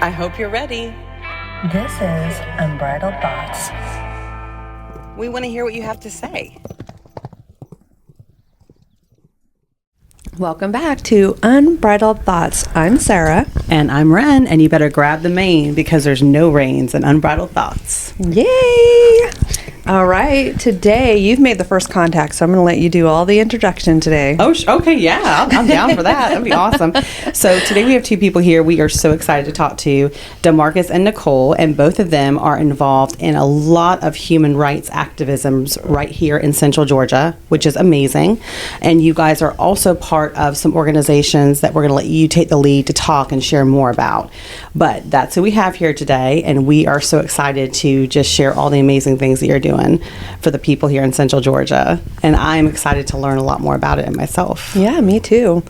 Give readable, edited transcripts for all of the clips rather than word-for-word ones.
I hope you're ready. This is Unbridled Thoughts. We want to hear what you have to say. Welcome back to Unbridled Thoughts. I'm Sarah. And I'm Ren, and you better grab the mane because there's no reins in Unbridled Thoughts. Yay! All right, today you've made the first contact, so I'm going to let you do all the introduction today. Oh, okay, yeah, I'm down for that. That'd be awesome. So today we have two people here we are so excited to talk to, Demarcus and Nicole, and both of them are involved in a lot of human rights activisms right here in Central Georgia, which is amazing. And you guys are also part of some organizations that we're going to let you take the lead to talk and share more about. But that's who we have here today, and we are so excited to just share all the amazing things that you're doing for the people here in Central Georgia. And I'm excited to learn a lot more about it myself. Yeah, me too.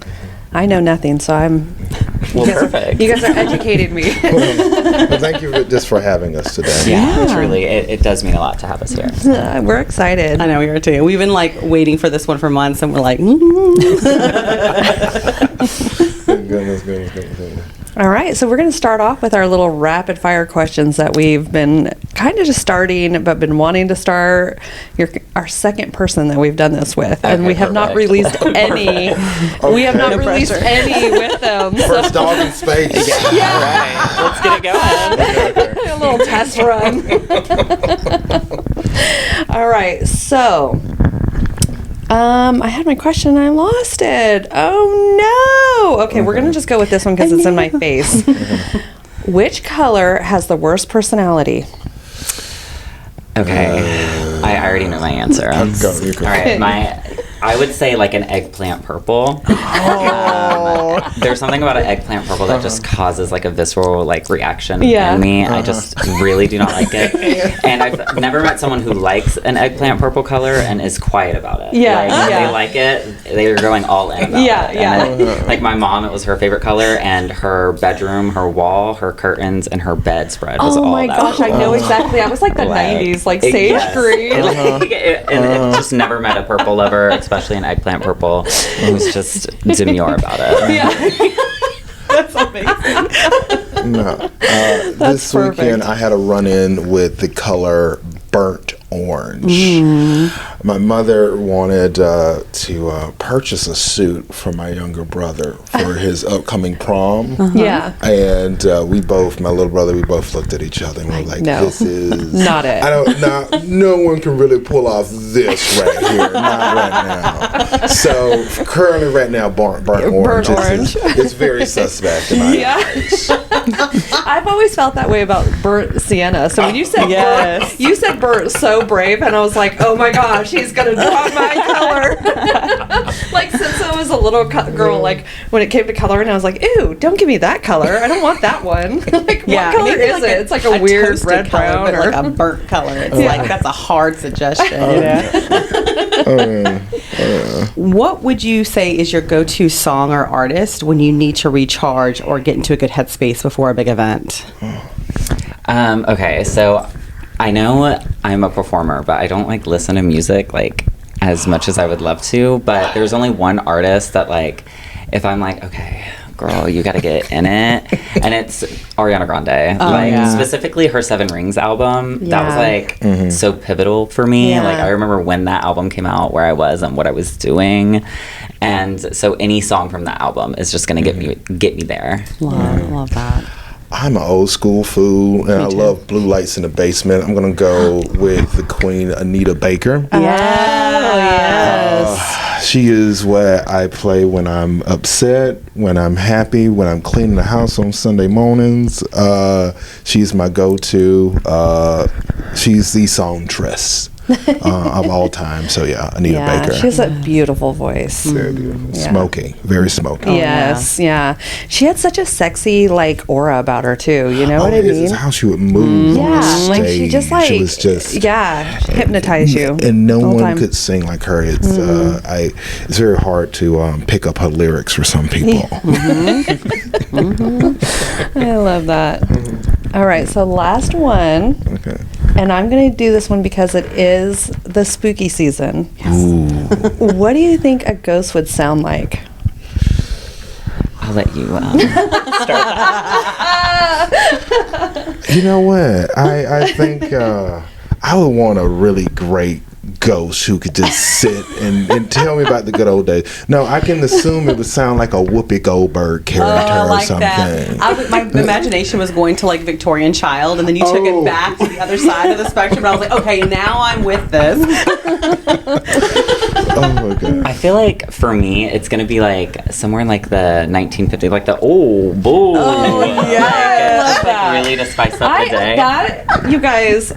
I know nothing, so I'm... Perfect. You guys are educating me. Well, thank you just for having us today. Yeah, truly. It does mean a lot to have us here. We're excited. I know we are too. We've been like waiting for this one for months, and we're like, Goodness. All right, so we're going to start off with our little rapid fire questions that we've been kind of just starting, but been wanting to start. You're our second person that we've done this with, and we have not released any. We have not released any with them. First dog in space. Yeah. All right. Let's get it going. A little test run. All right, so I had my question and I lost it. Oh no. Okay, we're going to just go with this one because it's in my face. Which color has the worst personality? Okay. I already know my answer. All right. I would say like an eggplant purple. There's something about an eggplant purple that just causes like a visceral like reaction in me. I just really do not like it. And I've never met someone who likes an eggplant purple color and is quiet about it. When they like it, they're going all in about it. And like my mom, it was her favorite color, and her bedroom, her wall, her curtains, and her bedspread was all that. Oh my gosh, I know exactly. I was like the 90s, like sage green. And it just never met a purple lover, especially an eggplant purple, who's just demure about it. Yeah. that's amazing. No. This weekend I had a run-in with the color burnt orange. My mother wanted to purchase a suit for my younger brother for his upcoming prom. Yeah. And my little brother, we both looked at each other and we were like, this is... Not it. No one can really pull off this right here. Not right now. So currently right now, burnt orange. It's very suspect in my eyes. I've always felt that way about burnt sienna. So when you said burnt, you said burnt so brave, and I was like, oh my gosh, he's gonna drop my color. Like since I was a little girl, like when it came to coloring, I was like, ew, don't give me that color. I don't want that one. Like what color is like it? It's like a weird red brown or like a burnt color. It's like that's a hard suggestion. What would you say is your go-to song or artist when you need to recharge or get into a good headspace before a big event? Okay, so I know I'm a performer, but I don't like listen to music like as much as I would love to. But there's only one artist that like, if I'm like, okay, girl, you got to get in it, and it's Ariana Grande. Specifically her Seven Rings album. That was like so pivotal for me. Like I remember when that album came out, where I was and what I was doing, and so any song from that album is just gonna get me there. Love that. I'm an old school fool, and I love Blue Lights in the Basement. I'm going to go with the Queen, Anita Baker. Yes. She is what I play when I'm upset, when I'm happy, when I'm cleaning the house on Sunday mornings. She's my go-to. She's the songstress of all time. So yeah, Anita Baker. She has a beautiful voice. Very beautiful. Smoky. Very smoky. Yes, yeah. She had such a sexy like aura about her too. You know what I mean? This is how she would move on the stage. Like she just like, she was just hypnotized you. And no one could sing like her. It's it's very hard to pick up her lyrics for some people. I love that. All right, so last one. Okay. And I'm going to do this one because it is the spooky season. Yes. What do you think a ghost would sound like? I'll let you start that. You know what? I think I would want a really great ghost who could just sit and tell me about the good old days. No, I can assume it would sound like a Whoopi Goldberg character or something. My imagination was going to like Victorian Child, and then you took it back to the other side of the spectrum. And I was like, okay, now I'm with this. Oh my god! I feel like for me, it's gonna be like somewhere in like the 1950s, like the boo. Oh yeah, like really to spice up the day. You guys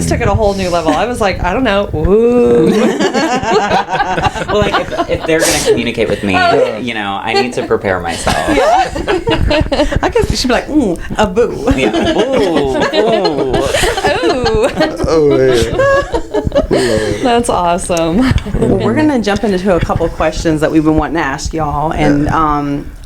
took it a whole new level. I was like, I don't know. Ooh. Well, like if they're gonna communicate with me, you know, I need to prepare myself. Yeah. I guess she'd be like, a boo. Yeah. Ooh. Oh man. That's awesome. Well, we're going to jump into a couple of questions that we've been wanting to ask y'all. And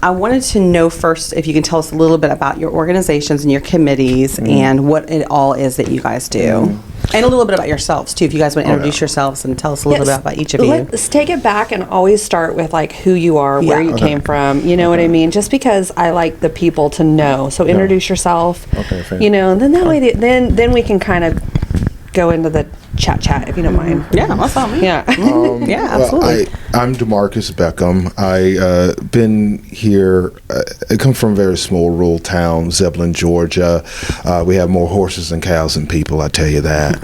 I wanted to know first if you can tell us a little bit about your organizations and your committees and what it all is that you guys do. And a little bit about yourselves, too, if you guys want to introduce yourselves and tell us a little bit about each of you. Let's take it back and always start with, like, who you are, where you came from, you know what I mean? Just because I like the people to know. So introduce yourself, you know, and then that way, then we can kind of go into the chat if you don't mind. Yeah, that's all me. Yeah. Yeah, absolutely. I'm Demarcus Beckham. I been here. I come from a very small rural town, Zebulon, Georgia. We have more horses and cows than people, I tell you that.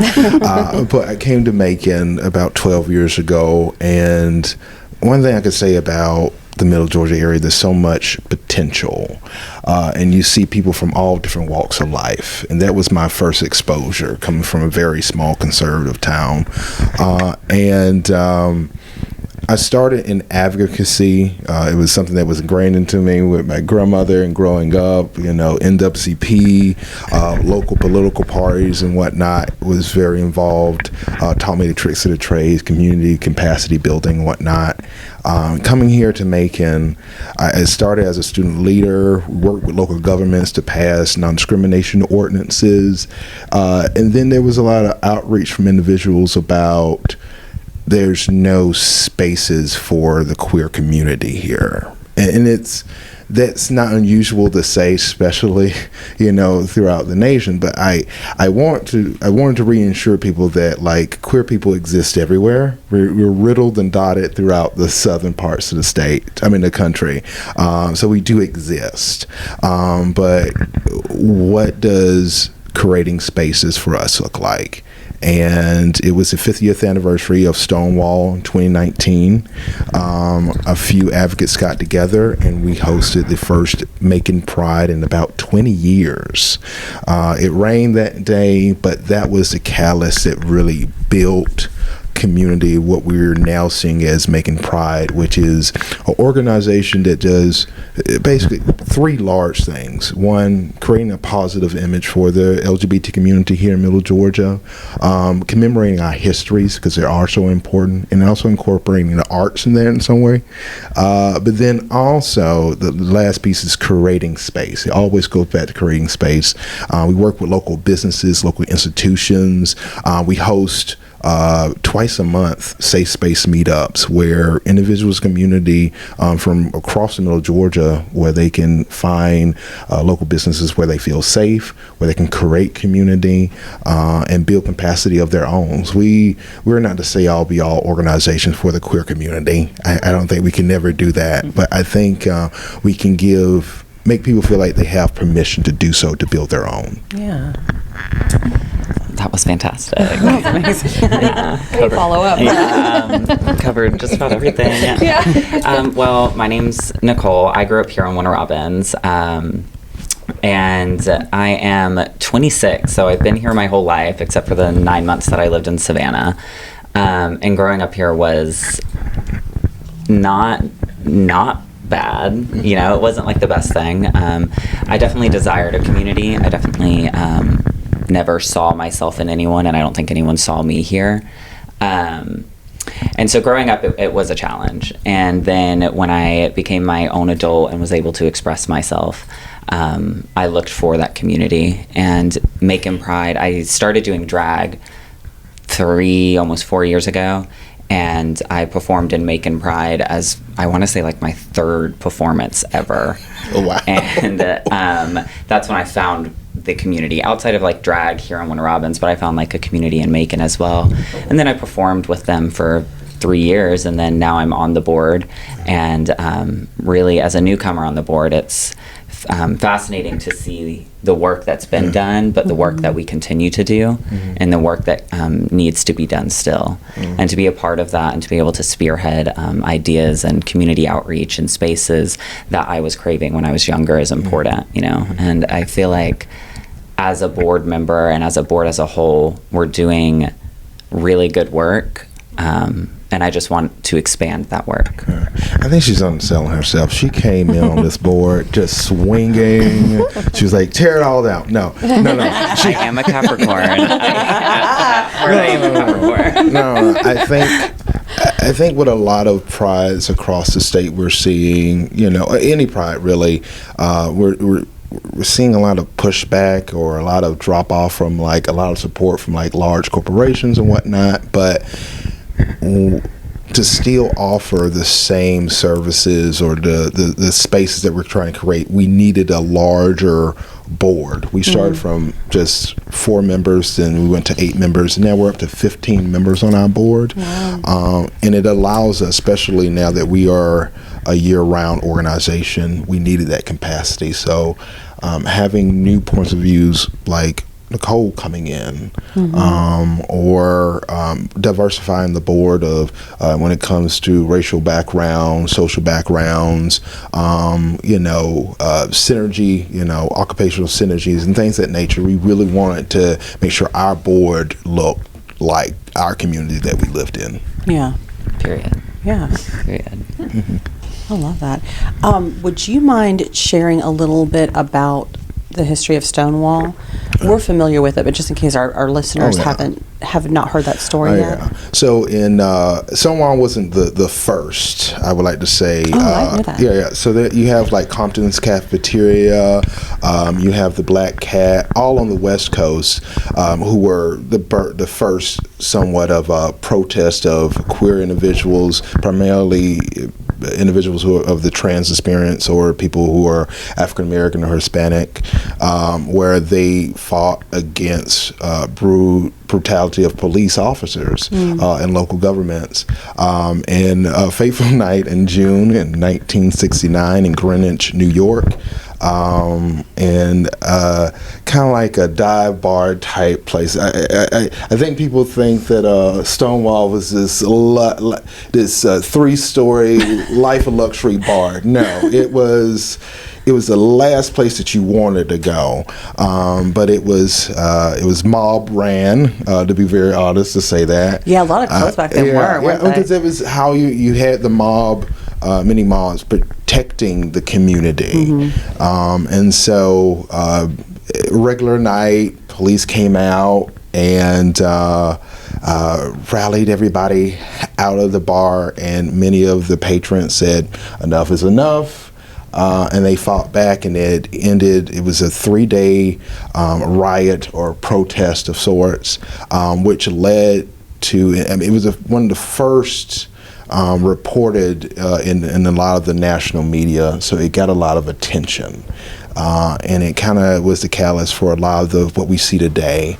But I came to Macon about 12 years ago, and one thing I could say about the Middle Georgia area, there's so much potential, and you see people from all different walks of life, and that was my first exposure, coming from a very small conservative town, and I started in advocacy. It was something that was ingrained into me with my grandmother and growing up, you know, NAACP, local political parties and whatnot, was very involved, taught me the tricks of the trades, community capacity building and whatnot. Coming here to Macon, I started as a student leader, worked with local governments to pass non-discrimination ordinances, and then there was a lot of outreach from individuals about there's no spaces for the queer community here. And that's not unusual to say, especially, you know, throughout the nation. But I wanted to reassure people that, like, queer people exist everywhere. We're riddled and dotted throughout the southern parts of the country. So we do exist. But what does creating spaces for us look like? And it was the 50th anniversary of Stonewall in 2019. A few advocates got together and we hosted the first Macon Pride in about 20 years. It rained that day, but that was the catalyst that really built community, what we're now seeing as Macon Pride, which is an organization that does basically three large things. One, creating a positive image for the LGBT community here in Middle Georgia, commemorating our histories because they are so important, and also incorporating the arts in there in some way. But then also the last piece is creating space. It always goes back to creating space. We work with local businesses, local institutions. We host twice a month safe space meetups where individuals, community from across the Middle of Georgia, where they can find local businesses where they feel safe, where they can create community and build capacity of their own. We're not to say all be all organizations for the queer community. I don't think we can never do that, but I think we can make people feel like they have permission to do so, to build their own. Yeah. That was fantastic. Follow up. Yeah, covered just about everything. Yeah. Well, my name's Nicole. I grew up here on Warner Robins, and I am 26. So I've been here my whole life, except for the 9 months that I lived in Savannah. And growing up here was not bad. You know, it wasn't like the best thing. I definitely desired a community. I definitely never saw myself in anyone, and I don't think anyone saw me here. And so growing up, it was a challenge. And then when I became my own adult and was able to express myself, I looked for that community. And Macon Pride, I started doing drag almost 4 years ago. and I performed in Macon Pride as, I want to say, like my third performance ever. Oh, wow. And that's when I found the community outside of like drag here on Warner Robins, but I found like a community in Macon as well. And then I performed with them for 3 years, and then now I'm on the board. And really, as a newcomer on the board, it's fascinating to see the work that's been done, but the work that we continue to do, and the work that needs to be done still. And to be a part of that, and to be able to spearhead ideas and community outreach in spaces that I was craving when I was younger is important, you know. And I feel like as a board member and as a board as a whole, we're doing really good work. And I just want to expand that work. I think she's underselling herself. She came in on this board just swinging. She was like, tear it all down. No. I am a Capricorn. I really am a Capricorn. No, I think what a lot of prides across the state we're seeing, you know, any pride really, we're seeing a lot of pushback or a lot of drop off from like a lot of support from like large corporations and whatnot, but to still offer the same services or the spaces that we're trying to create, we needed a larger board. We started from just 4 members, then we went to 8 members, and now we're up to 15 members on our board. Wow. And it allows us, especially now that we are a year-round organization, we needed that capacity. So having new points of views like Nicole coming in, or diversifying the board of when it comes to racial backgrounds, social backgrounds, synergy, occupational synergies and things of that nature. We really wanted to make sure our board looked like our community that we lived in. Yeah. Period. Yeah. Period. I love that. Would you mind sharing a little bit about the history of Stonewall? We're familiar with it, but just in case our listeners have not heard that story yet. Yeah. So in Stonewall wasn't the first, I would like to say. I knew that. Yeah. So that you have like Compton's Cafeteria, you have the Black Cat, all on the West Coast, who were the first somewhat of a protest of queer individuals, primarily individuals who are of the trans experience or people who are African American or Hispanic, where they fought against brutality of police officers and local governments. And a fateful night in June in 1969 in Greenwich, New York, and kind of like a dive bar type place. I think people think that Stonewall was this 3-story life of luxury bar. No, it was the last place that you wanted to go, but it was mob ran, to be very honest, to say that. Yeah, a lot of clothes back then weren't they? Because it was how you had the mob, many mobs protecting the community, and so regular night, police came out and rallied everybody out of the bar, and many of the patrons said, "Enough is enough." And they fought back, and it ended. It was a 3-day riot or protest of sorts, which led to. It was one of the first reported in a lot of the national media, so it got a lot of attention. And it kind of was the catalyst for a lot of what we see today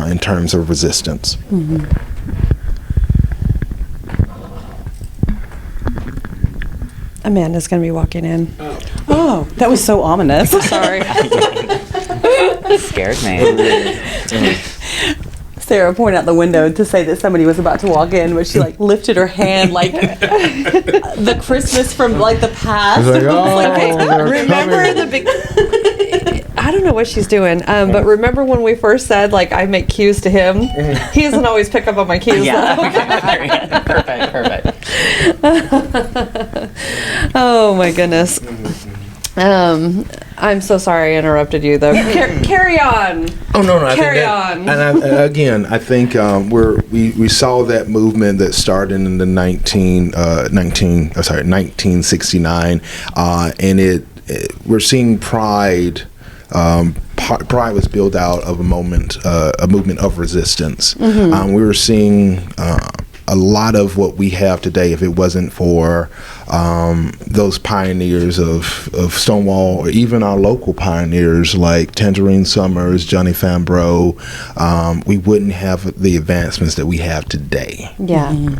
in terms of resistance. Amanda's going to be walking in. Oh, that was so ominous. Sorry. Scared me. Sarah pointed out the window to say that somebody was about to walk in, but she like lifted her hand like the Christmas from like the past. It's like, oh, Remember the big... I don't know what she's doing, but remember when we first said, like, I make cues to him? He doesn't always pick up on my cues. Yeah. Perfect. Oh, my goodness. I'm so sorry I interrupted you, though. Carry on. Oh no! Carry on. And I think we saw that movement that started in the 1969, and we're seeing Pride. Pride was built out of a movement of resistance. We were seeing a lot of what we have today, if it wasn't for those pioneers of Stonewall, or even our local pioneers like Tangerine Summers, Johnny Fambro, we wouldn't have the advancements that we have today. Yeah.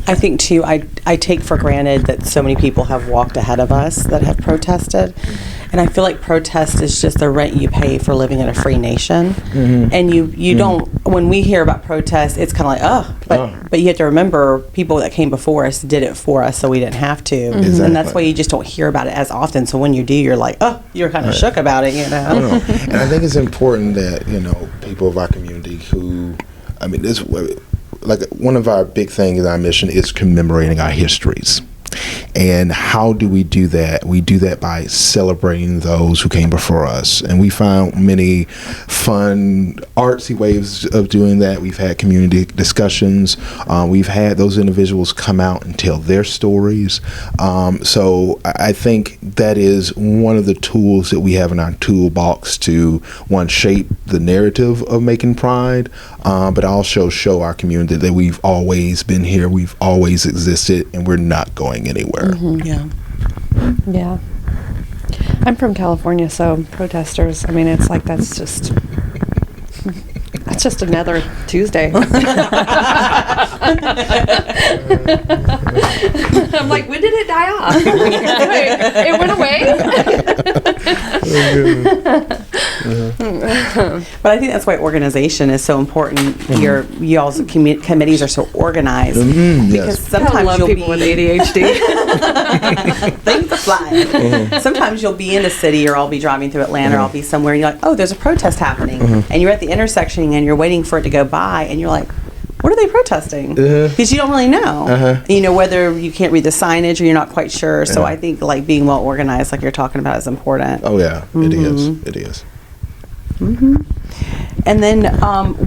I think too, I take for granted that so many people have walked ahead of us that have protested. And I feel like protest is just the rent you pay for living in a free nation. And you don't, when we hear about protest, it's kind of like, but you have to remember people that came before us did it for us so we didn't have to. Exactly. And that's why you just don't hear about it as often. So when you do, you're like, you're kind of shook about it, you know? And I think it's important that, people of our community who, this, like one of our big things in our mission is commemorating our histories. And how do we do that? We do that by celebrating those who came before us. And we found many fun, artsy ways of doing that. We've had community discussions. We've had those individuals come out and tell their stories. So I think that is one of the tools that we have in our toolbox to, one, shape the narrative of Making Pride, but also show our community that we've always been here, we've always existed, and we're not going anywhere. Yeah. Yeah. I'm from California, so protesters, it's like that's just another Tuesday. I'm like, when did it die off? It went away? But I think that's why organization is so important. Y'all's committees are so organized. Because sometimes I love you'll people be with ADHD. things fly. Sometimes you'll be in the city, or I'll be driving through Atlanta, or I'll be somewhere, and you're like, oh, there's a protest happening. And you're at the intersection, and you're waiting for it to go by, and you're like, what are they protesting? Because you don't really know. Whether you can't read the signage or you're not quite sure. So I think like being well organized, like you're talking about, is important. Oh yeah, it is. It is. And then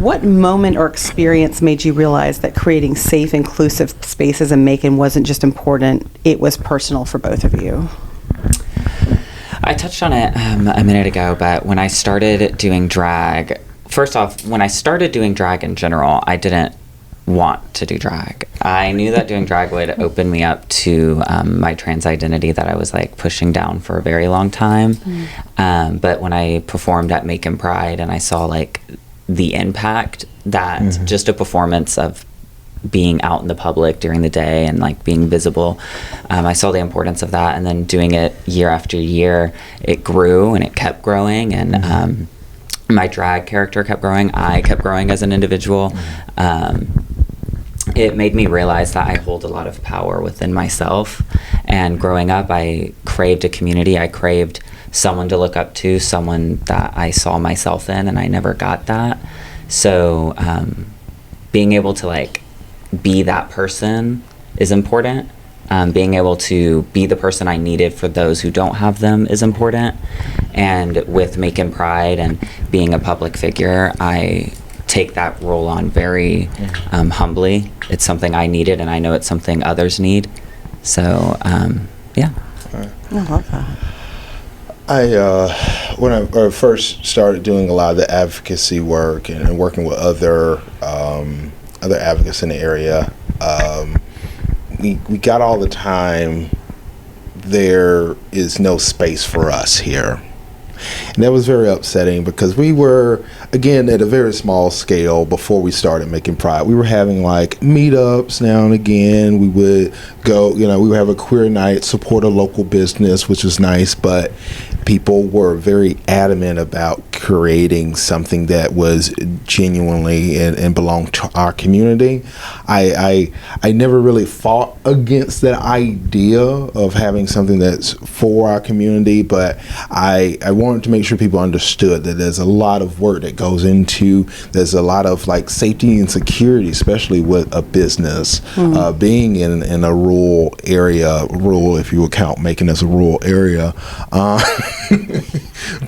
what moment or experience made you realize that creating safe, inclusive spaces in Macon wasn't just important, it was personal for both of you? I touched on it a minute ago, but when I started doing drag, first off, when I started doing drag in general, I didn't want to do drag. I knew that doing drag would open me up to my trans identity that I was like pushing down for a very long time. But when I performed at Macon Pride and I saw like the impact that just a performance of being out in the public during the day and like being visible, I saw the importance of that. And then doing it year after year, it grew and it kept growing. And my drag character kept growing. I kept growing as an individual. It made me realize that I hold a lot of power within myself. And growing up, I craved a community. I craved someone to look up to, someone that I saw myself in, and I never got that. So being able to like be that person is important. Being able to be the person I needed for those who don't have them is important. And with Macon Pride and being a public figure, I take that role on very humbly. It's something I needed, and I know it's something others need. So, yeah. I love that. When I first started doing a lot of the advocacy work and working with other advocates in the area, we got all the time, there is no space for us here. And that was very upsetting because we were, again, at a very small scale before we started Making Pride. We were having like meetups now and again. We would go, we would have a queer night, support a local business, which was nice, but people were very adamant about creating something that was genuinely and belonged to our community. I never really fought against that idea of having something that's for our community, but I wanted to make sure people understood that there's a lot of work that goes into, there's a lot of like safety and security, especially with a business, being in a rural area, if you would count Macon as a rural area.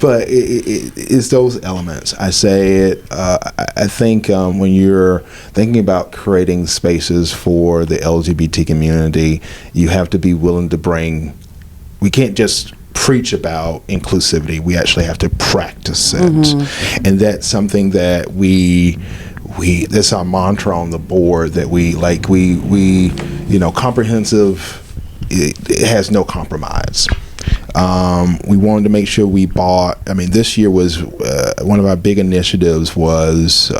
But it's those elements. I say it. I think when you're thinking about creating spaces for the LGBT community, you have to be willing to bring. We can't just preach about inclusivity. We actually have to practice it, and that's something that we that's our mantra on the board, that we comprehensive, it has no compromise. We wanted to make sure we bought. I mean, this year was one of our big initiatives. Was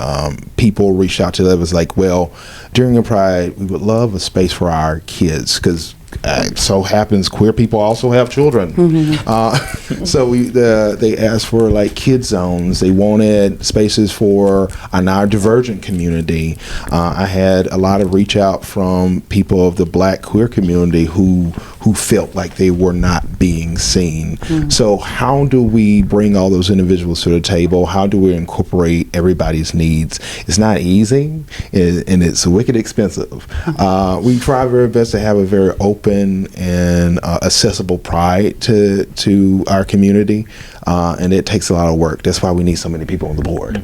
people reached out to us like, well, during a Pride, we would love a space for our kids, because so happens queer people also have children. So they asked for like kid zones. They wanted spaces for our divergent community. I had a lot of reach out from people of the Black queer community who felt like they were not being seen. So how do we bring all those individuals to the table? How do we incorporate everybody's needs? It's not easy, and it's wicked expensive. We try very best to have a very open and accessible Pride to our community, and it takes a lot of work. That's why we need so many people on the board.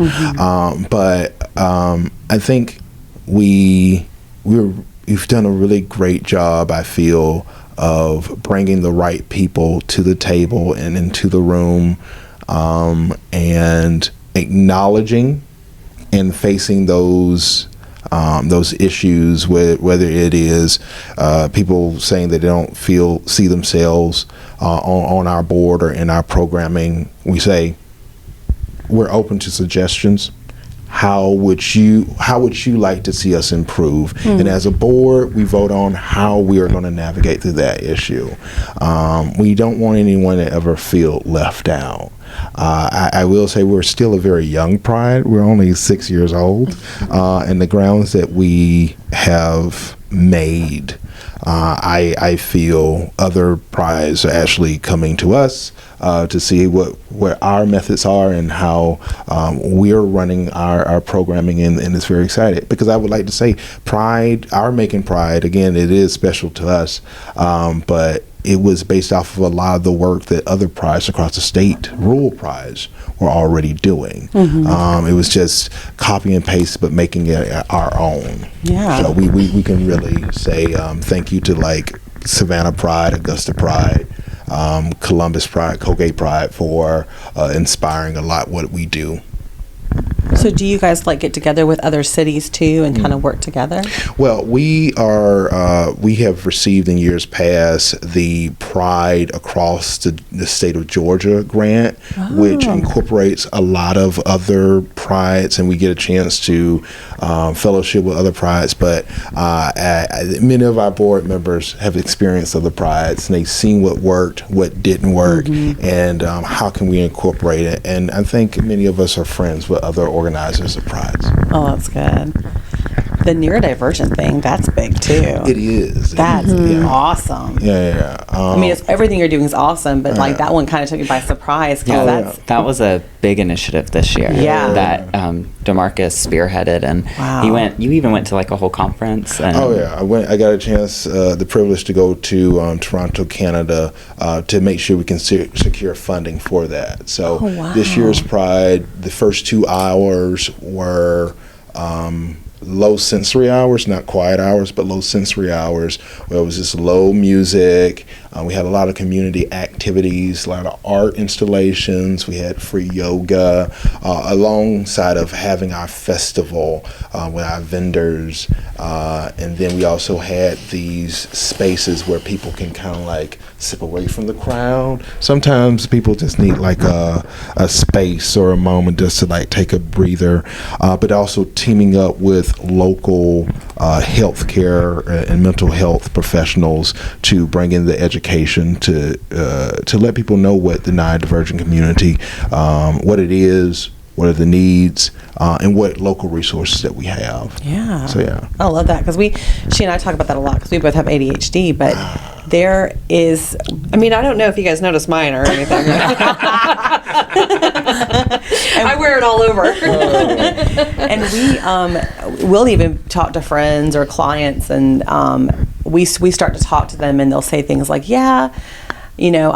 But I think we've done a really great job, I feel, of bringing the right people to the table and into the room, and acknowledging and facing those issues, whether it is people saying that they don't see themselves on our board or in our programming. We say we're open to suggestions. How would you like to see us improve? And as a board, we vote on how we are going to navigate through that issue. We don't want anyone to ever feel left out. I will say we're still a very young Pride. We're only 6 years old, and the grounds that we have made, I feel other Prides are actually coming to us to see what our methods are and how we're running our programming, and it's very excited, because I would like to say Pride, our Making Pride, again, it is special to us, but it was based off of a lot of the work that other Prides across the state, rural Prides, were already doing. It was just copy and paste, but making it our own. Yeah. So we can really say thank you to like Savannah Pride, Augusta Pride, Columbus Pride, Colgate Pride for inspiring a lot what we do. So do you guys like get together with other cities too and kind of work together? Well, we have received in years past the Pride Across the State of Georgia grant, which incorporates a lot of other Prides, and we get a chance to fellowship with other Prides. But many of our board members have experienced other Prides, and they've seen what worked, what didn't work, and how can we incorporate it. And I think many of us are friends with other organizers of Prides. Oh, that's good. The neurodivergent thing, that's big too. It is. That's awesome. Yeah. I mean, everything you're doing is awesome, but like that one kind of took me by surprise. That was a big initiative this year. Yeah. That Demarcus spearheaded, and you even went to like a whole conference. And I got a chance, the privilege to go to Toronto, Canada, to make sure we can secure funding for that. So this year's Pride, the first 2 hours were low sensory hours, not quiet hours, but low sensory hours, where it was just low music. We had a lot of community activities, a lot of art installations. We had free yoga, alongside of having our festival with our vendors. And then we also had these spaces where people can kind of like sip away from the crowd. Sometimes people just need like a space or a moment just to like take a breather, but also teaming up with local healthcare and mental health professionals to bring in the education to let people know what the neurodivergent community, what it is, what are the needs, and what local resources that we have. Yeah. So yeah. I love that, because she and I talk about that a lot, because we both have ADHD, but there is, I mean, I don't know if you guys notice mine or anything. I wear it all over. And we'll even talk to friends or clients, and we start to talk to them, and they'll say things like, I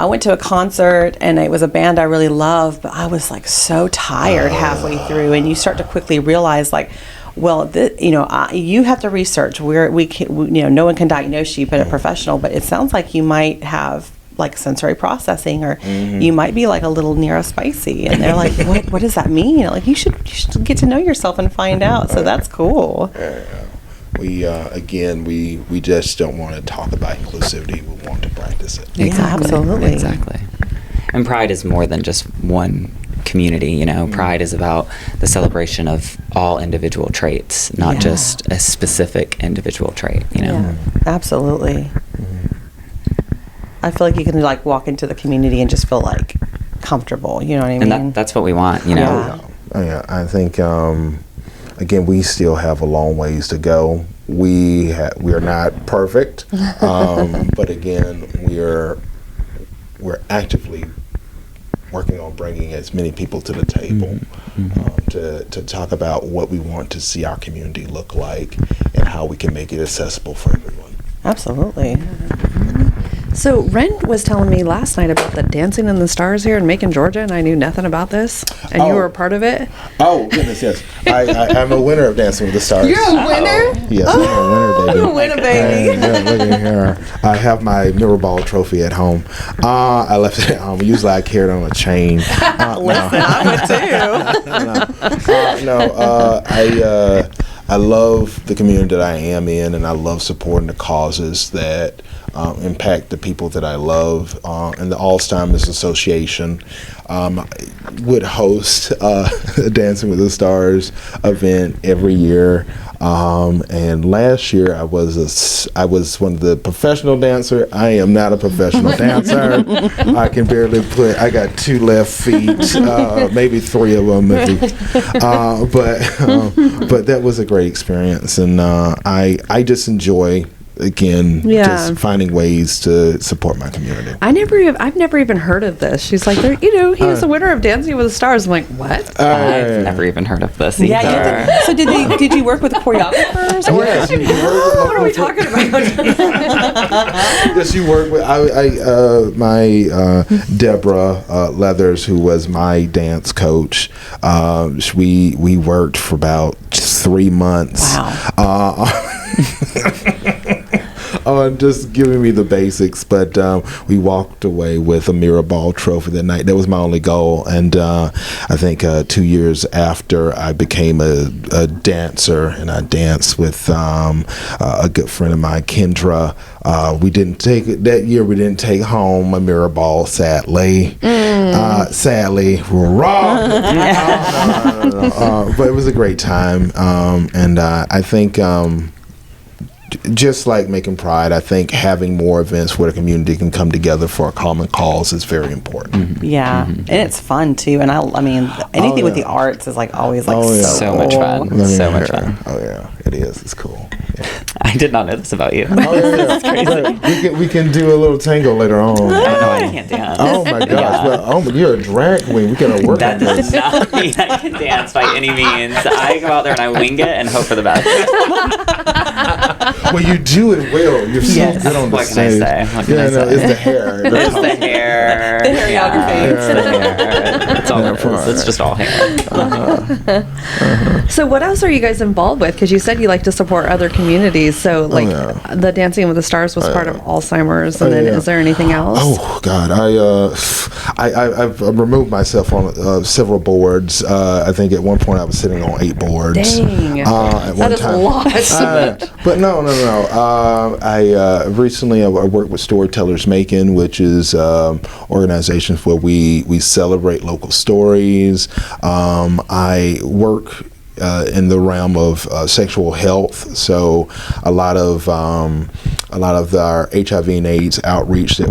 went to a concert and it was a band I really love, but I was like so tired halfway through. And you start to quickly realize, like, well, you have to research. No one can diagnose you but a professional. But it sounds like you might have like sensory processing, or you might be like a little neurospicy, and they're like, what does that mean? Like, you should get to know yourself and find out. So that's cool. We again, we just don't want to talk about inclusivity. We want to practice it. Yeah, absolutely. Exactly. And pride is more than just one community, you know. Pride is about the celebration of all individual traits, not just a specific individual trait, you know. Yeah, absolutely. I feel like you can like walk into the community and just feel like comfortable, you know what I mean? And that's what we want, you know. Yeah, I think again, we still have a long ways to go. We are not perfect, but again, we're actively working on bringing as many people to the table to talk about what we want to see our community look like and how we can make it accessible for everyone. Absolutely. So Ren was telling me last night about the Dancing in the Stars here in Macon, Georgia, and I knew nothing about this, and you were a part of it. Oh, goodness, yes. I'm a winner of Dancing with the Stars. You're a winner? Yes, I'm a winner, baby. You're a winner, baby. And, look at here. I have my mirror ball trophy at home. I left it at home. Usually I carry it on a chain. Listen, I would too. I love the community that I am in, and I love supporting the causes that impact the people that I love. And the Alzheimer's Association would host a Dancing with the Stars event every year. And last year I was one of the professional dancer. I am not a professional dancer. I can barely I got 2 left feet, maybe 3 of them. But that was a great experience, and I just enjoy, again, just finding ways to support my community. I've never even heard of this. She's like, he was the winner of Dancing with the Stars. I'm like, what? I've never even heard of this either. Yeah, so did you work with choreographers? Yes, What are we talking about? Yes, you work with my Deborah Leathers, who was my dance coach. We worked for about 3 months. Wow. Just giving me the basics, but we walked away with a mirror ball trophy that night. That was my only goal, and I think 2 years after I became a dancer, and I danced with a good friend of mine, Kendra. We didn't take home a mirror ball, sadly. Sadly, wrong. But it was a great time, and I think. Just like making Pride, I think having more events where the community can come together for a common cause is very important. Yeah, and it's fun too. And I mean, anything with the arts is like always like so much fun. So much fun. Oh yeah, it is. It's cool. Yeah. I did not know this about you. That's crazy. We can do a little tango later on. No, I can't dance. Oh my gosh! Well, you're a drag queen. We gotta work That on this. does not mean I can dance by any means. I go out there and I wing it and hope for the best. Well, you do it well. You're so good on the What can I stage. say? What can I say? It's the hair. It's the hair. The choreography. It's the hair. It's all it is. It's just all hair. So what else are you guys involved with? Because you said you like to support other communities. So like the Dancing with the Stars was part of Alzheimer's, and then is there anything else? Oh God, I've removed myself on several boards. I think at one point I was sitting on 8 boards. Dang, at that is a lot. But no. I recently I worked with Storytellers Macon, which is organizations where we celebrate local stories. I work in the realm of sexual health, so a lot of our HIV and AIDS outreach that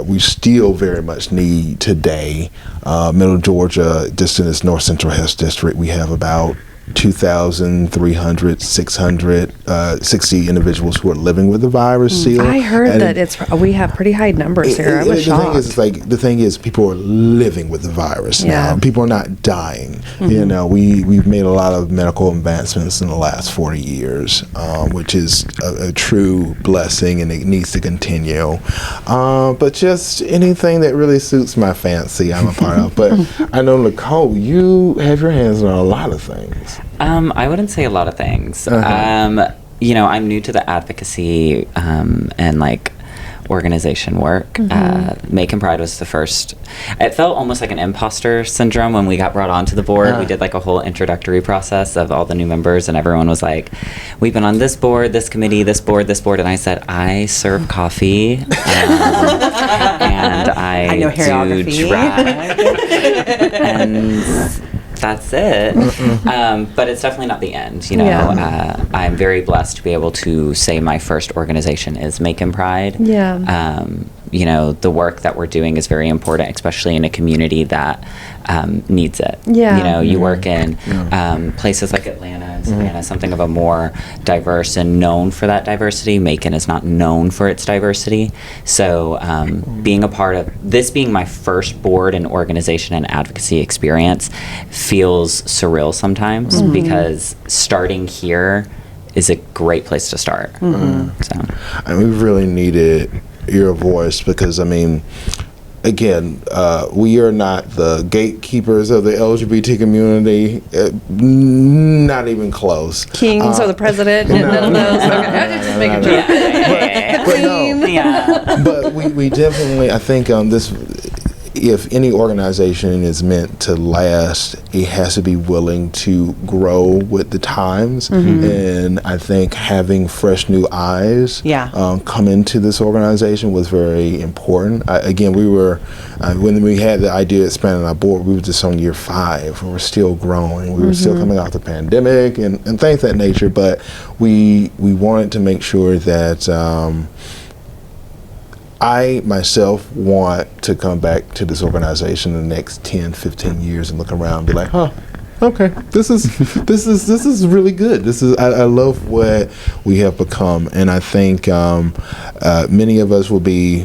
we still very much need today. Middle Georgia, just in this North Central Health District, we have about 2,660 individuals who are living with the virus still. I heard that we have pretty high numbers here. I was shocked. The thing is, people are living with the virus now. People are not dying. Mm-hmm. You know, we've made a lot of medical advancements in the last 40 years, which is a true blessing, and it needs to continue. But just anything that really suits my fancy, I'm a part of. But I know, Nicole, you have your hands on a lot of things. I wouldn't say a lot of things. You know, I'm new to the advocacy and like organization work. Macon Pride was the first. It felt almost like an imposter syndrome when we got brought onto the board. We did like a whole introductory process of all the new members, and everyone was like, we've been on this board, this committee, this board, and I said, I serve coffee, and I know do hairography. drag, and that's it. But it's definitely not the end, you know. Yeah. I'm very blessed to be able to say my first organization is Macon Pride. Yeah. You know, the work that we're doing is very important, especially in a community that needs it. Yeah. You know, you work in places like Atlanta and Savannah, something of a more diverse and known for that diversity. Macon is not known for its diversity. So being a part of this, being my first board and organization and advocacy experience, feels surreal sometimes because starting here is a great place to start. So, And we really needed your voice because, I mean, again, we are not the gatekeepers of the LGBT community, not even close. Kings or the president? None of those? Okay, I just make a joke. But no, but we definitely, I think this, if any organization is meant to last, it has to be willing to grow with the times. And I think having fresh new eyes come into this organization was very important. Again, we were, when we had the idea of expanding our board, we were just on year 5. We were still growing. We were still coming out the pandemic and things of that nature. But we wanted to make sure that I myself want to come back to this organization in the next 10, 15 years and look around and be like, okay, this is really good. I love what we have become, and I think many of us we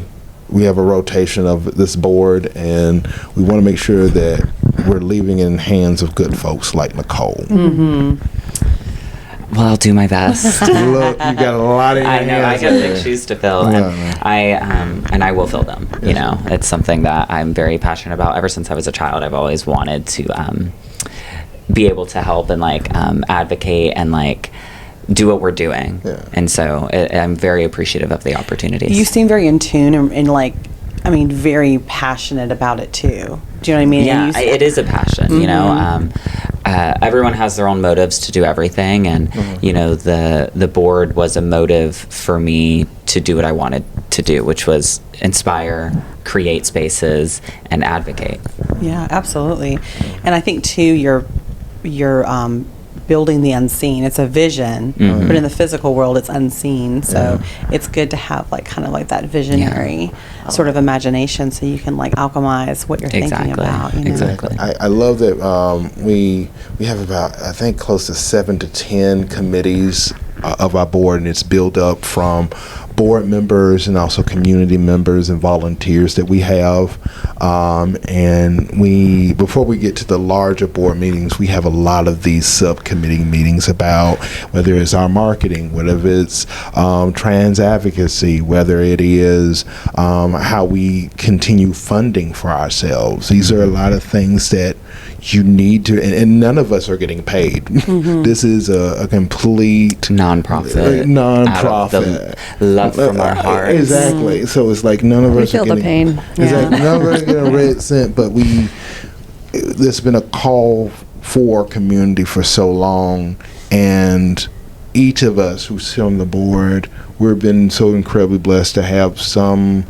have a rotation of this board, and we want to make sure that we're leaving it in hands of good folks like Nicole. well, I'll do my best. Look, you got a lot of your I know, I hands got in big there. shoes to fill, and I will fill them. You know, it's something that I'm very passionate about. Ever since I was a child, I've always wanted to be able to help and advocate and do what we're doing. And so I'm very appreciative of the opportunities. You seem very in tune and very passionate about it too. Do you know what I mean? Yeah, it is a passion, you know. Everyone has their own motives to do everything, and you know, the board was a motive for me to do what I wanted to do, which was inspire, create spaces, and advocate. Yeah, absolutely. And I think too, you're building the unseen. It's a vision, but in the physical world, it's unseen. So it's good to have that visionary sort of imagination, so you can alchemize what you're thinking about. You know? Exactly. I love that we have about, I think, close to 7 to 10 committees of our board, and it's built up from board members and also community members and volunteers that we have. And before we get to the larger board meetings, we have a lot of these subcommittee meetings about whether it's our marketing, whether it's trans advocacy, whether it is how we continue funding for ourselves. These are a lot of things that you need to, and none of us are getting paid. This is a complete nonprofit. Out of the love from our hearts. Exactly. So it's none of We us feel are the getting pain. Exactly. None of us are getting a red cent, but there's been a call for community for so long, and each of us who sit on the board, we've been so incredibly blessed to have some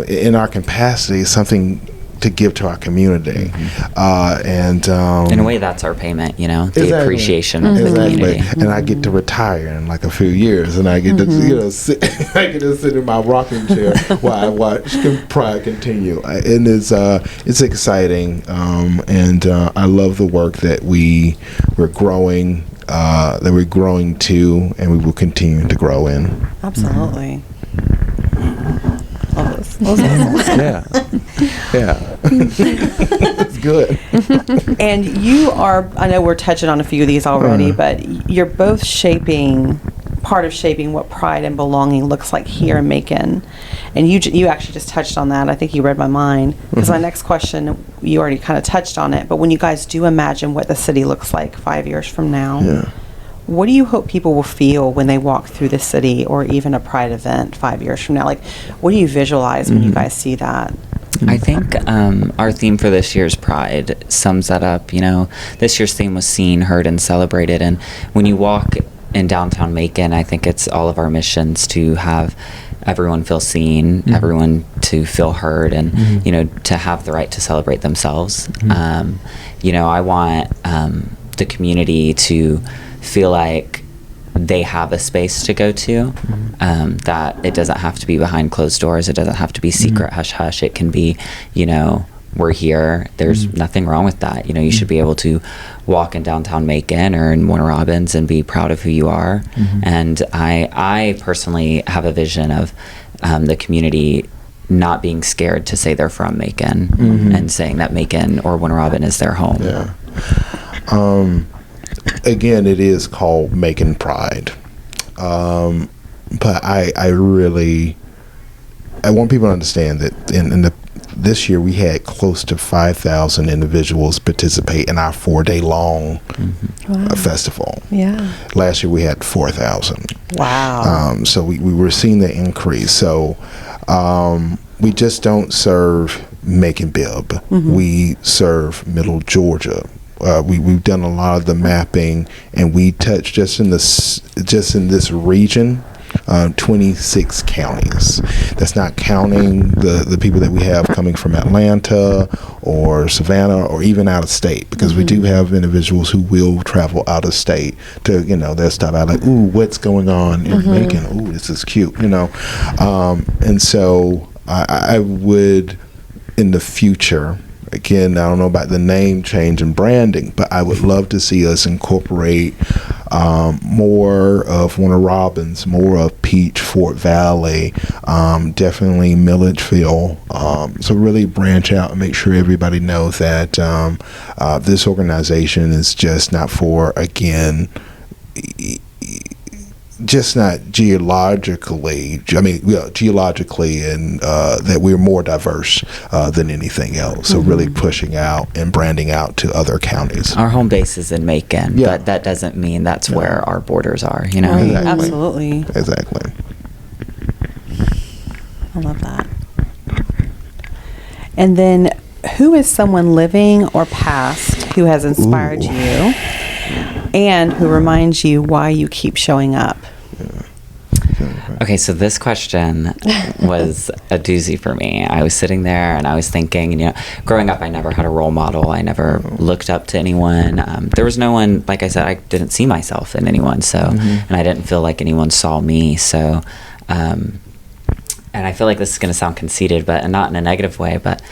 in our capacity, something to give to our community. And in a way, that's our payment, you know, the Exactly. appreciation of the community. And I get to retire in a few years, and I get to sit, I get to sit in my rocking chair while I watch Pride continue. And it's exciting, and I love the work that we're growing, to, and we will continue to grow in. Absolutely. Love this. Yeah. It's good. And you are, I know we're touching on a few of these already, but you're both part of shaping what pride and belonging looks like here in Macon. And you actually just touched on that. I think you read my mind. Because my next question, you already kind of touched on it, but when you guys do imagine what the city looks like 5 years from now, what do you hope people will feel when they walk through the city or even a Pride event 5 years from now? Like, what do you visualize when you guys see that? I think our theme for this year's Pride sums that up. You know, this year's theme was seen, heard, and celebrated. And when you walk in downtown Macon, I think it's all of our missions to have everyone feel seen, everyone to feel heard, and you know, to have the right to celebrate themselves. You know, I want the community to feel like they have a space to go to, that it doesn't have to be behind closed doors, it doesn't have to be secret hush hush. It can be, you know, we're here. There's nothing wrong with that. You know, you should be able to walk in downtown Macon or in Warner Robins and be proud of who you are. And I personally have a vision of the community not being scared to say they're from Macon, and saying that Macon or Warner Robin is their home. Yeah. Again, it is called Macon Pride. But I want people to understand that in this year we had close to 5,000 individuals participate in our 4-day long festival. Yeah. Last year we had 4,000. Wow. So we were seeing the increase. So we just don't serve Macon Bibb. We serve Middle Georgia. We've done a lot of the mapping, and we touch just in this region, 26 counties. That's not counting the people that we have coming from Atlanta or Savannah or even out of state, because we do have individuals who will travel out of state to, you know, they'll stop out like, ooh, what's going on in Macon? Ooh, this is cute, you know. And so I would, in the future, again, I don't know about the name change and branding, but I would love to see us incorporate more of Warner Robins, more of Peach, Fort Valley, definitely Milledgeville. So really branch out and make sure everybody knows that this organization is just not for, again, just not geologically, geologically, and that we're more diverse than anything else. So really pushing out and branding out to other counties. Our home base is in Macon, but that doesn't mean that's where our borders are, you know? Right. Exactly. Absolutely. Exactly. I love that. And then, who is someone living or past who has inspired you and who reminds you why you keep showing up? Okay, so this question was a doozy for me. I was sitting there and I was thinking, you know, growing up, I never had a role model. I never looked up to anyone. There was no one, like I said, I didn't see myself in anyone. So, and I didn't feel like anyone saw me. So, and I feel like this is going to sound conceited, but not in a negative way, but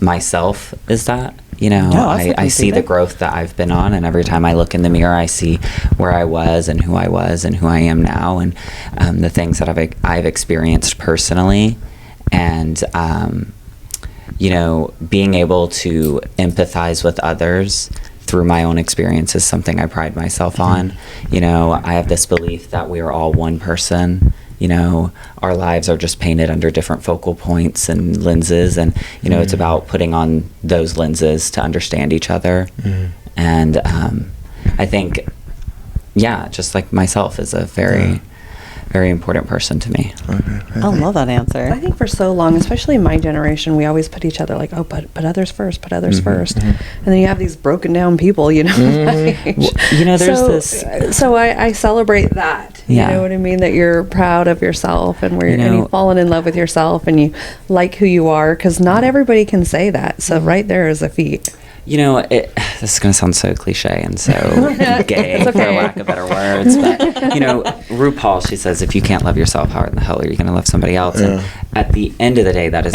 myself is that. You know, No, I see the growth that I've been on, and every time I look in the mirror, I see where I was and who I am now, and the things that I've experienced personally, and you know, being able to empathize with others through my own experience is something I pride myself on. You know, I have this belief that we are all one person. You know, our lives are just painted under different focal points and lenses, and you know, it's about putting on those lenses to understand each other. And I think, just like myself is a very very important person to me. I love that answer. I think for so long, especially in my generation, we always put each other like, oh, put others first, put others first. And then you have these broken down people, you know. You know, there's this. So I celebrate that. You know what I mean? That you're proud of yourself, and and you've fallen in love with yourself, and you like who you are, because not everybody can say that. So right there is a feat. You know, this is going to sound so cliche and so gay, for lack of better words. But, you know, RuPaul, she says, if you can't love yourself, how in the hell are you going to love somebody else? And at the end of the day, that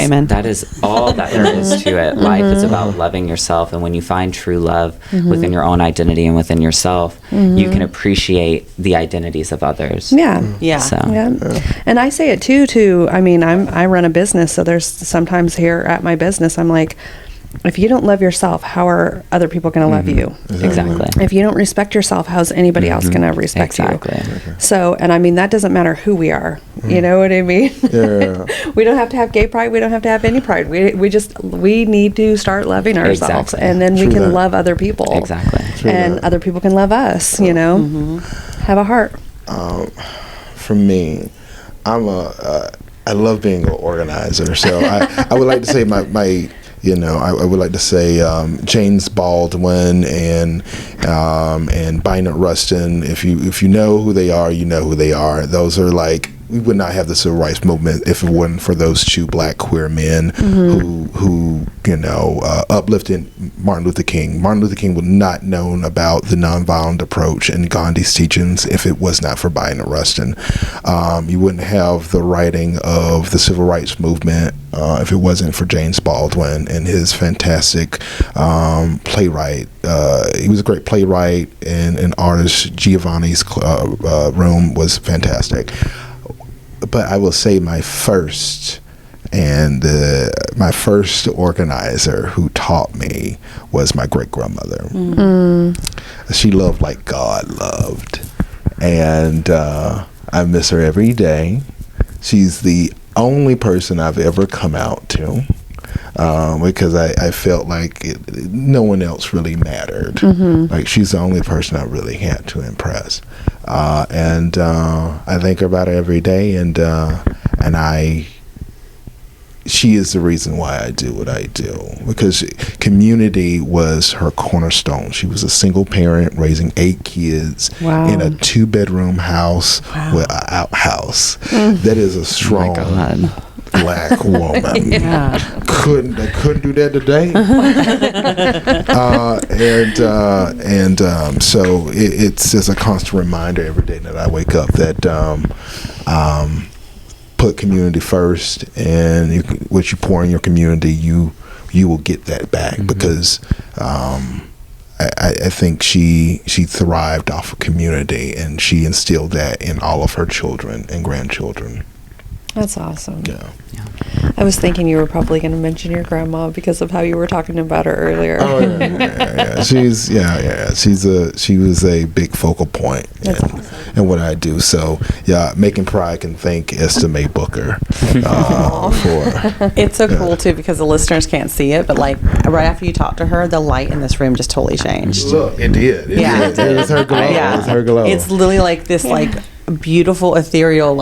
is all that there is to it. Life is about loving yourself. And when you find true love within your own identity and within yourself, you can appreciate the identities of others. Yeah. So. And I say it too, I mean, I run a business, so there's sometimes here at my business, I'm like, if you don't love yourself, how are other people going to love you? Exactly. If you don't respect yourself, how's anybody else going to respect you? So, and I mean, that doesn't matter who we are. You know what I mean? Yeah. We don't have to have gay pride. We don't have to have any pride. We need to start loving ourselves, and then we can love other people. Exactly. and other people can love us, you know, have a heart. For me, I love being an organizer. So I would like to say my I would like to say James Baldwin and Bynard Rustin. If you know who they are, you know who they are. Those are like, we would not have the civil rights movement if it wasn't for those two black queer men who uplifted Martin Luther King. Martin Luther King would not known about the nonviolent approach and Gandhi's teachings if it was not for Bynard Rustin. You wouldn't have the writing of the civil rights movement if it wasn't for James Baldwin and his fantastic playwright. He was a great playwright and artist. Giovanni's room was fantastic. But I will say my first organizer who taught me was my great-grandmother. She loved like God loved. And I miss her every day. She's the only person I've ever come out to because I felt like no one else really mattered. Like, she's the only person I really had to impress. And I think about her every day, and she is the reason why I do what I do, because community was her cornerstone. She was a single parent raising 8 kids in a 2-bedroom house with an outhouse. That is a strong black woman. Couldn't do that today. So it's just a constant reminder every day that I wake up that put community first, and what you pour in your community, you will get that back. Because I think she thrived off of community, and she instilled that in all of her children and grandchildren. That's awesome. Yeah. I was thinking you were probably going to mention your grandma because of how you were talking about her earlier. Oh yeah. She was a big focal point in what I do. So Making Pride can thank Esther Mae Booker for. It's so cool too, because the listeners can't see it, but like right after you talked to her, the light in this room just totally changed. Look, it did. It was her glow. Yeah. It was her glow. It's literally like this beautiful ethereal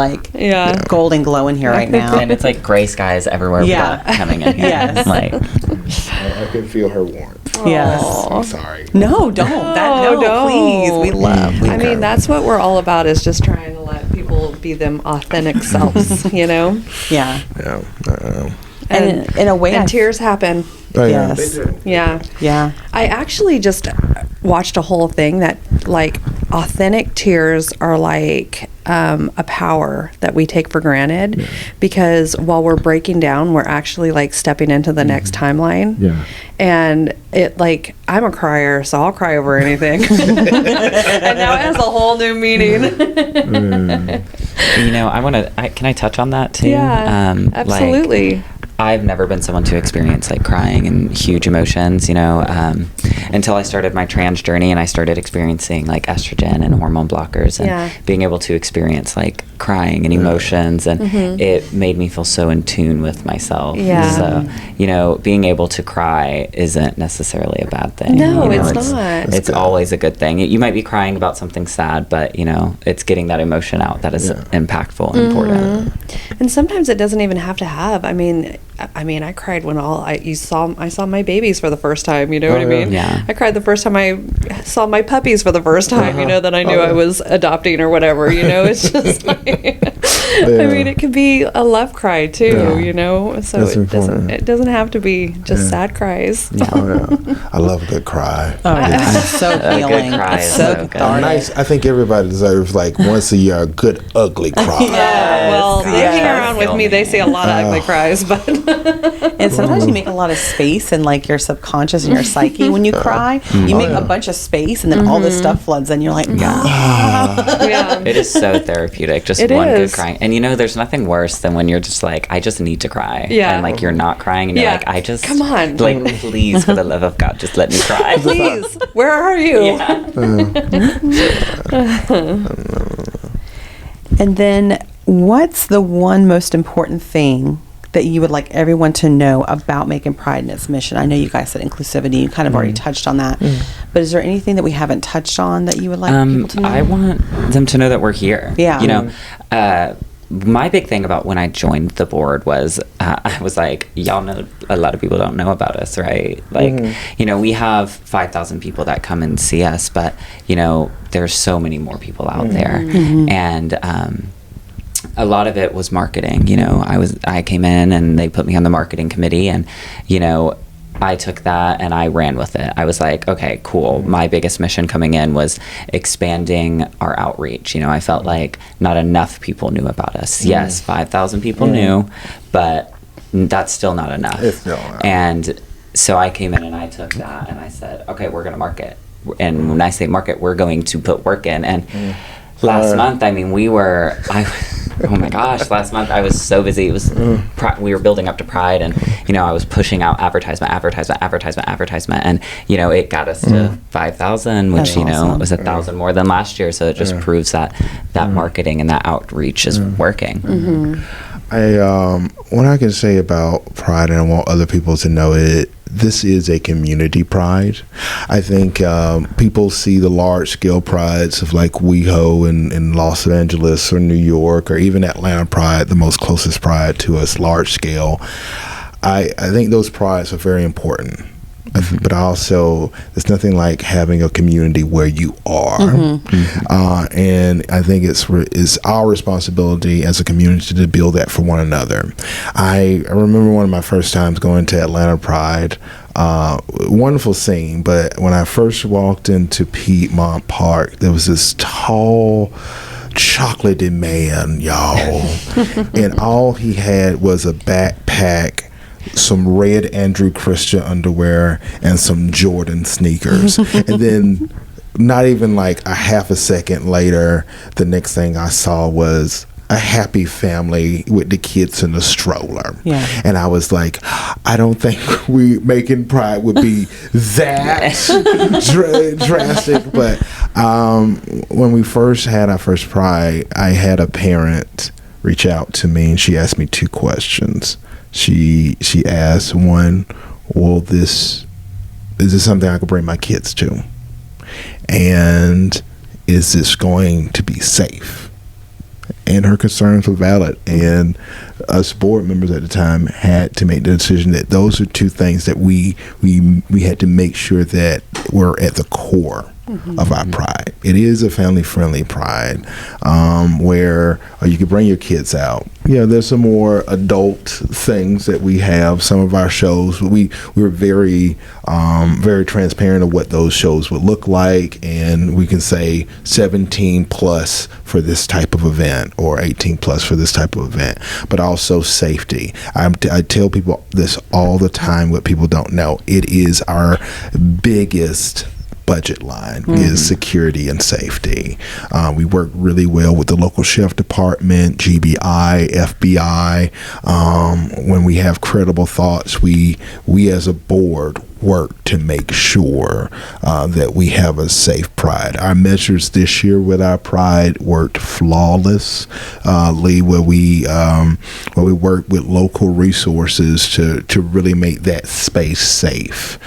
golden glow in here right now. And it's like gray skies everywhere without coming in here. Yes. Like, I can feel her warmth. Yes. I'm sorry. No, don't. No. Please. We love. I mean, that's what we're all about, is just trying to let people be them authentic selves, you know? Yeah. Yeah. And in a way, and tears happen. Oh, yeah. Yes. They do. Yeah. Yeah. I actually just watched a whole thing that, like, authentic tears are like a power that we take for granted, because while we're breaking down, we're actually like stepping into the next timeline. Yeah. And it, like, I'm a crier, so I'll cry over anything. And now it has a whole new meaning. Can I touch on that too? Yeah, absolutely. I've never been someone to experience like crying and huge emotions, until I started my trans journey and I started experiencing like estrogen and hormone blockers and being able to experience like crying and emotions, and it made me feel so in tune with myself. Yeah. So, being able to cry isn't necessarily a bad thing. No, it's not. It's always a good thing. You might be crying about something sad, but it's getting that emotion out that is impactful and important. And sometimes it doesn't even have to have. I mean, I cried when I saw my babies for the first time. You know what I mean? Yeah. I cried the first time I saw my puppies for the first time. That I knew I was adopting or whatever. It's just like, I mean, it could be a love cry too. So it doesn't have to be just sad cries. I love a good cry. It's so healing. Good cry It's is so so good. cathartic. I think everybody deserves like once a year a good ugly cry. Well, they hang around with me. They see a lot of ugly cries, but And sometimes you make a lot of space in like your subconscious and your psyche when you cry. You make a bunch of space, and then all this stuff floods in. You're like, It is so therapeutic, just It one is. good crying. And there's nothing worse than when you're just like, I just need to cry. Yeah. And like you're not crying, and you're Yeah. like, I just Come on. like, please, for the love of God, just let me cry. please, where are you? And then, what's the one most important thing that you would like everyone to know about Making Pride and its mission? I know you guys said inclusivity. You kind of already touched on that. But is there anything that we haven't touched on that you would like people to know? I want them to know that we're here. Yeah. You know, my big thing about when I joined the board was I was like, y'all know a lot of people don't know about us, right? Like, you know, we have 5,000 people that come and see us, but, you know, there's so many more people out there. And a lot of it was marketing. You know, I came in and they put me on the marketing committee, and, you know, I took that and I ran with it. I was like, okay, cool. My biggest mission coming in was expanding our outreach. You know, I felt like not enough people knew about us. Yes, 5,000 people knew, but that's still not enough. It's still not. And so I came in and I took that and I said, okay, we're going to market. And when I say market, we're going to put work in. And last month, I mean, oh my gosh, last month I was so busy. It was, we were building up to Pride, and, you know, I was pushing out advertisement. And, you know, it got us to 5,000, which, That's you know, awesome. was 1,000 more than last year. So it just proves that marketing and that outreach is working. What I can say about Pride, and I want other people to know it, this is a community pride. I think people see the large-scale prides of like WeHo in Los Angeles or New York or even Atlanta Pride, the most closest pride to us, large scale. I think those prides are very important. But also, there's nothing like having a community where you are. And I think it's our responsibility as a community to build that for one another. I remember one of my first times going to Atlanta Pride. Wonderful scene, but when I first walked into Piedmont Park, there was this tall, chocolatey man, y'all. And all he had was a backpack, some red Andrew Christian underwear, and some Jordan sneakers. And then not even like a half a second later, the next thing I saw was a happy family with the kids in the stroller. Yeah. And I was like, I don't think we Making Pride would be that drastic. But when we first had our first Pride, I had a parent reach out to me, and she asked me two questions. She asked, one, is this something I could bring my kids to? And is this going to be safe? And her concerns were valid. And us board members at the time had to make the decision that those are two things that we had to make sure that were at the core of our pride. It is a family-friendly pride where you can bring your kids out. You know, there's some more adult things that we have. Some of our shows, we were very transparent of what those shows would look like, and we can say 17 plus for this type of event or 18 plus for this type of event, but also safety. I tell people this all the time, what people don't know. It is our biggest budget line is security and safety. We work really well with the local sheriff department, GBI, FBI. When we have credible thoughts, we as a board work to make sure that we have a safe pride. Our measures this year with our pride worked flawlessly, where we work with local resources to really make that space safe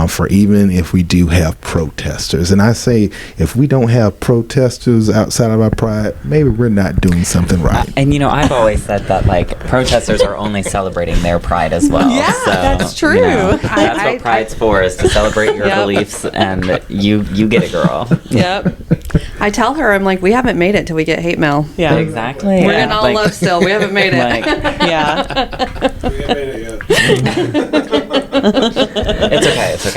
for even if we do have protesters. And I say, if we don't have protesters outside of our pride, maybe we're not doing something right. And, you know, I've always said that, like, protesters are only celebrating their pride as well. Yeah, so, that's true. You know, that's what pride's for, is to celebrate your beliefs, and you get it, girl. Yep. I tell her, I'm like, we haven't made it till we get hate mail. Yeah. Exactly. We're getting all love still. We haven't made it. Like, Yeah. We haven't made it yet. It's okay. It's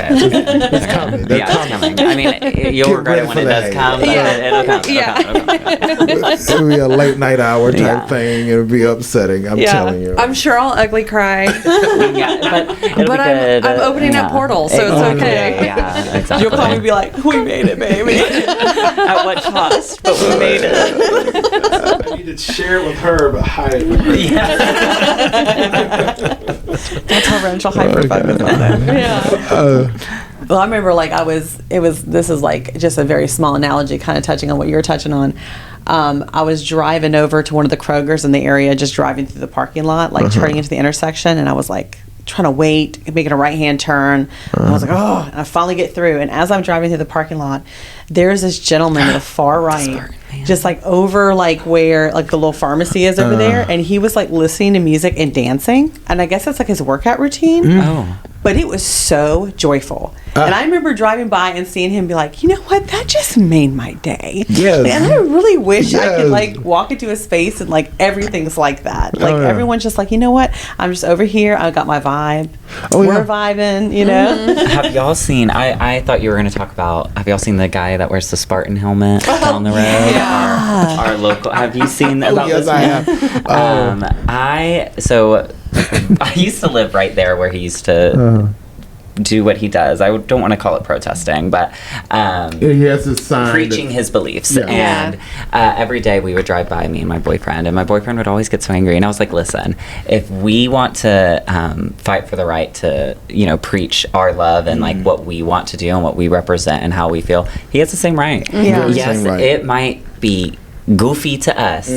coming. It's coming. I mean, you'll Get regret it ready when for it the does hate. come. But it'll come. It'll come. It'll be a late night hour type Yeah. thing. It'll be upsetting. I'm telling you. I'm sure I'll ugly cry. Yeah, but it'll But be I'm good. opening up portals, so it's okay. Yeah, exactly. You'll probably be like, we made it, baby. At what cost? But we made it. I need to share it with her, but hide it with her. Yeah. That's how Rachel hyper-focus on it. Well, I remember like this is like just a very small analogy kind of touching on what you're touching on. I was driving over to one of the Krogers in the area, just driving through the parking lot, like turning into the intersection, and I was like trying to wait, making a right-hand turn. I was like, oh, and I finally get through. And as I'm driving through the parking lot, there's this gentleman to the far right, just like over like where like the little pharmacy is over there. And he was like listening to music and dancing. And I guess that's like his workout routine. Oh. But it was so joyful. And I remember driving by and seeing him be like, you know what? That just made my day. Yes. And I really wish I could like walk into a space and like everything's like that. Like everyone's just like, you know what? I'm just over here. I got my vibe. We're vibing, you know? Have y'all seen, I thought you were going to talk about, have y'all seen the guy that wears the Spartan helmet down the road? Yeah. Our local, have you seen about yes, this I man? have. I used to live right there where he used to do what he does. I don't want to call it protesting, but He has his sign. preaching his beliefs. Yeah. And every day we would drive by, me and my boyfriend, and my boyfriend would always get so angry. And I was like, listen, if we want to fight for the right to, you know, preach our love and like what we want to do and what we represent and how we feel, he has the same right. Yeah. Yes, Same right. it might be goofy to us,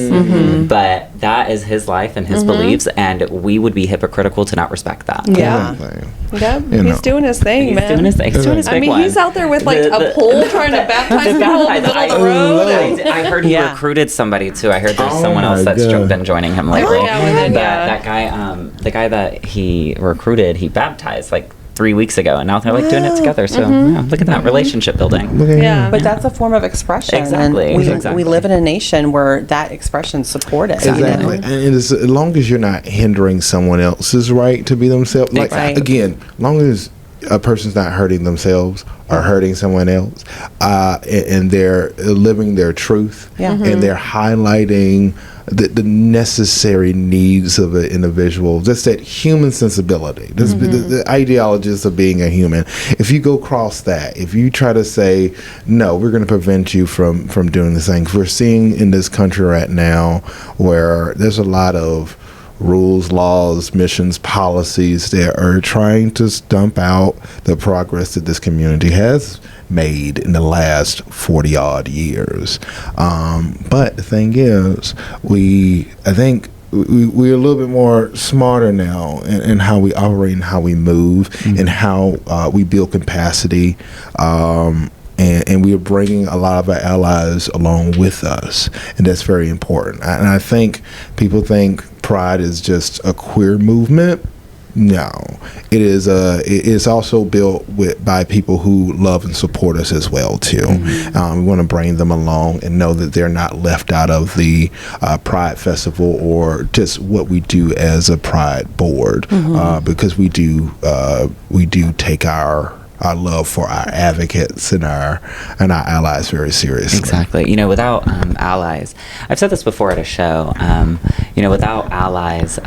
but that is his life and his beliefs, and we would be hypocritical to not respect that. Yeah. Exactly. Yeah, You know. he's doing his thing, He's man. doing his thing. He's doing his I big mean, one. he's out there with like a pole trying to baptize people in the middle of the road. I heard he Yeah. recruited somebody too. I heard there's Oh someone else my that's God. been joining him lately. yeah, we did, But yeah. that guy, the guy that he recruited, he baptized like 3 weeks ago, and now they're like doing it together. So yeah, look at that relationship building. Look at Yeah. him. But that's a form of expression. Exactly, And we exactly. live in a nation where that expression's supported. you know? Exactly, and as long as you're not hindering someone else's right to be themselves. Like Right. again, long as a person's not hurting themselves or hurting someone else, and they're living their truth, Yeah. and they're highlighting the necessary needs of an individual, just that human sensibility, the ideologies of being a human. If you go across that, if you try to say, no, we're going to prevent you from doing this thing, we're seeing in this country right now where there's a lot of rules, laws, missions, policies that are trying to stump out the progress that this community has made in the last 40 odd years. But the thing is, I think we're a little bit more smarter now in how we operate and how we move and how we build capacity. And we are bringing a lot of our allies along with us, and that's very important. And I think people think Pride is just a queer movement. No, it is. It is also built by people who love and support us as well too. We want to bring them along and know that they're not left out of the Pride Festival or just what we do as a Pride board, because we do take our love for our advocates and our allies very seriously. Exactly. You know, without allies, I've said this before at a show. You know, without allies,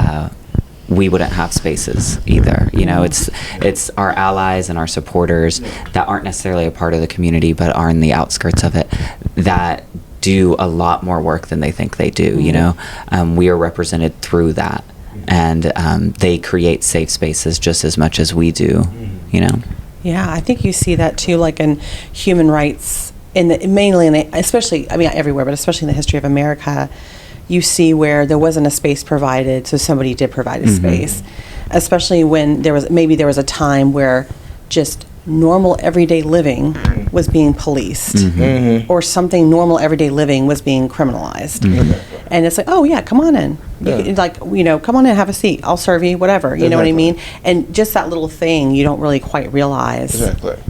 we wouldn't have spaces either. You know, it's our allies and our supporters that aren't necessarily a part of the community, but are in the outskirts of it, that do a lot more work than they think they do. You know, we are represented through that, and they create safe spaces just as much as we do. You know. Yeah, I think you see that too, like in human rights, especially, I mean, everywhere, but especially in the history of America, you see where there wasn't a space provided, so somebody did provide a space. Especially when there was a time where just normal everyday living was being policed, or something normal everyday living was being criminalized. And it's like, oh yeah, come on in. Come on in, have a seat. I'll serve you, whatever. You know what I mean? And just that little thing, you don't really quite realize,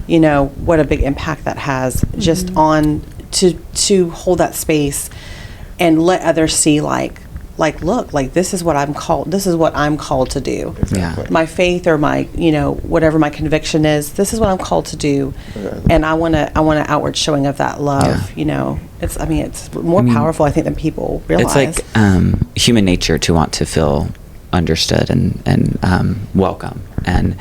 you know, what a big impact that has just on to hold that space and let others see look, this is what I'm called to do. Yeah. My faith or my, you know, whatever my conviction is, this is what I'm called to do. And I want an outward showing of that love, you know. It's more powerful, I think, than people realize. It's like human nature to want to feel understood and welcome. And,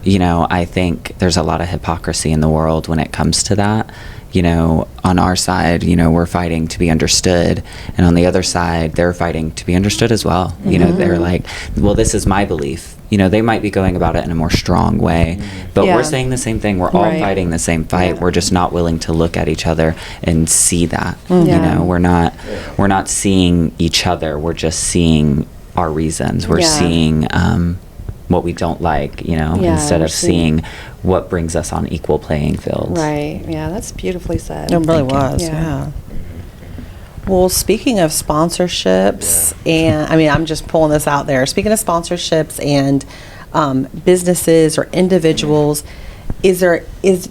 you know, I think there's a lot of hypocrisy in the world when it comes to that. You know, on our side, you know, we're fighting to be understood. And on the other side, they're fighting to be understood as well. You know, they're like, well, this is my belief. they might be going about it in a more strong way, but Yeah. we're saying the same thing. We're all Right. fighting the same fight. Yeah. We're just not willing to look at each other and see that. Yeah. We're not seeing each other. We're just seeing our reasons. We're Yeah. seeing what we don't like, Yeah, instead we're of seeing- seeing what brings us on equal playing fields. Right. Yeah, that's beautifully said. It really Thank you. was, Yeah. yeah. Well, speaking of sponsorships, and I mean, I'm just pulling this out there. Speaking of sponsorships and businesses or individuals, do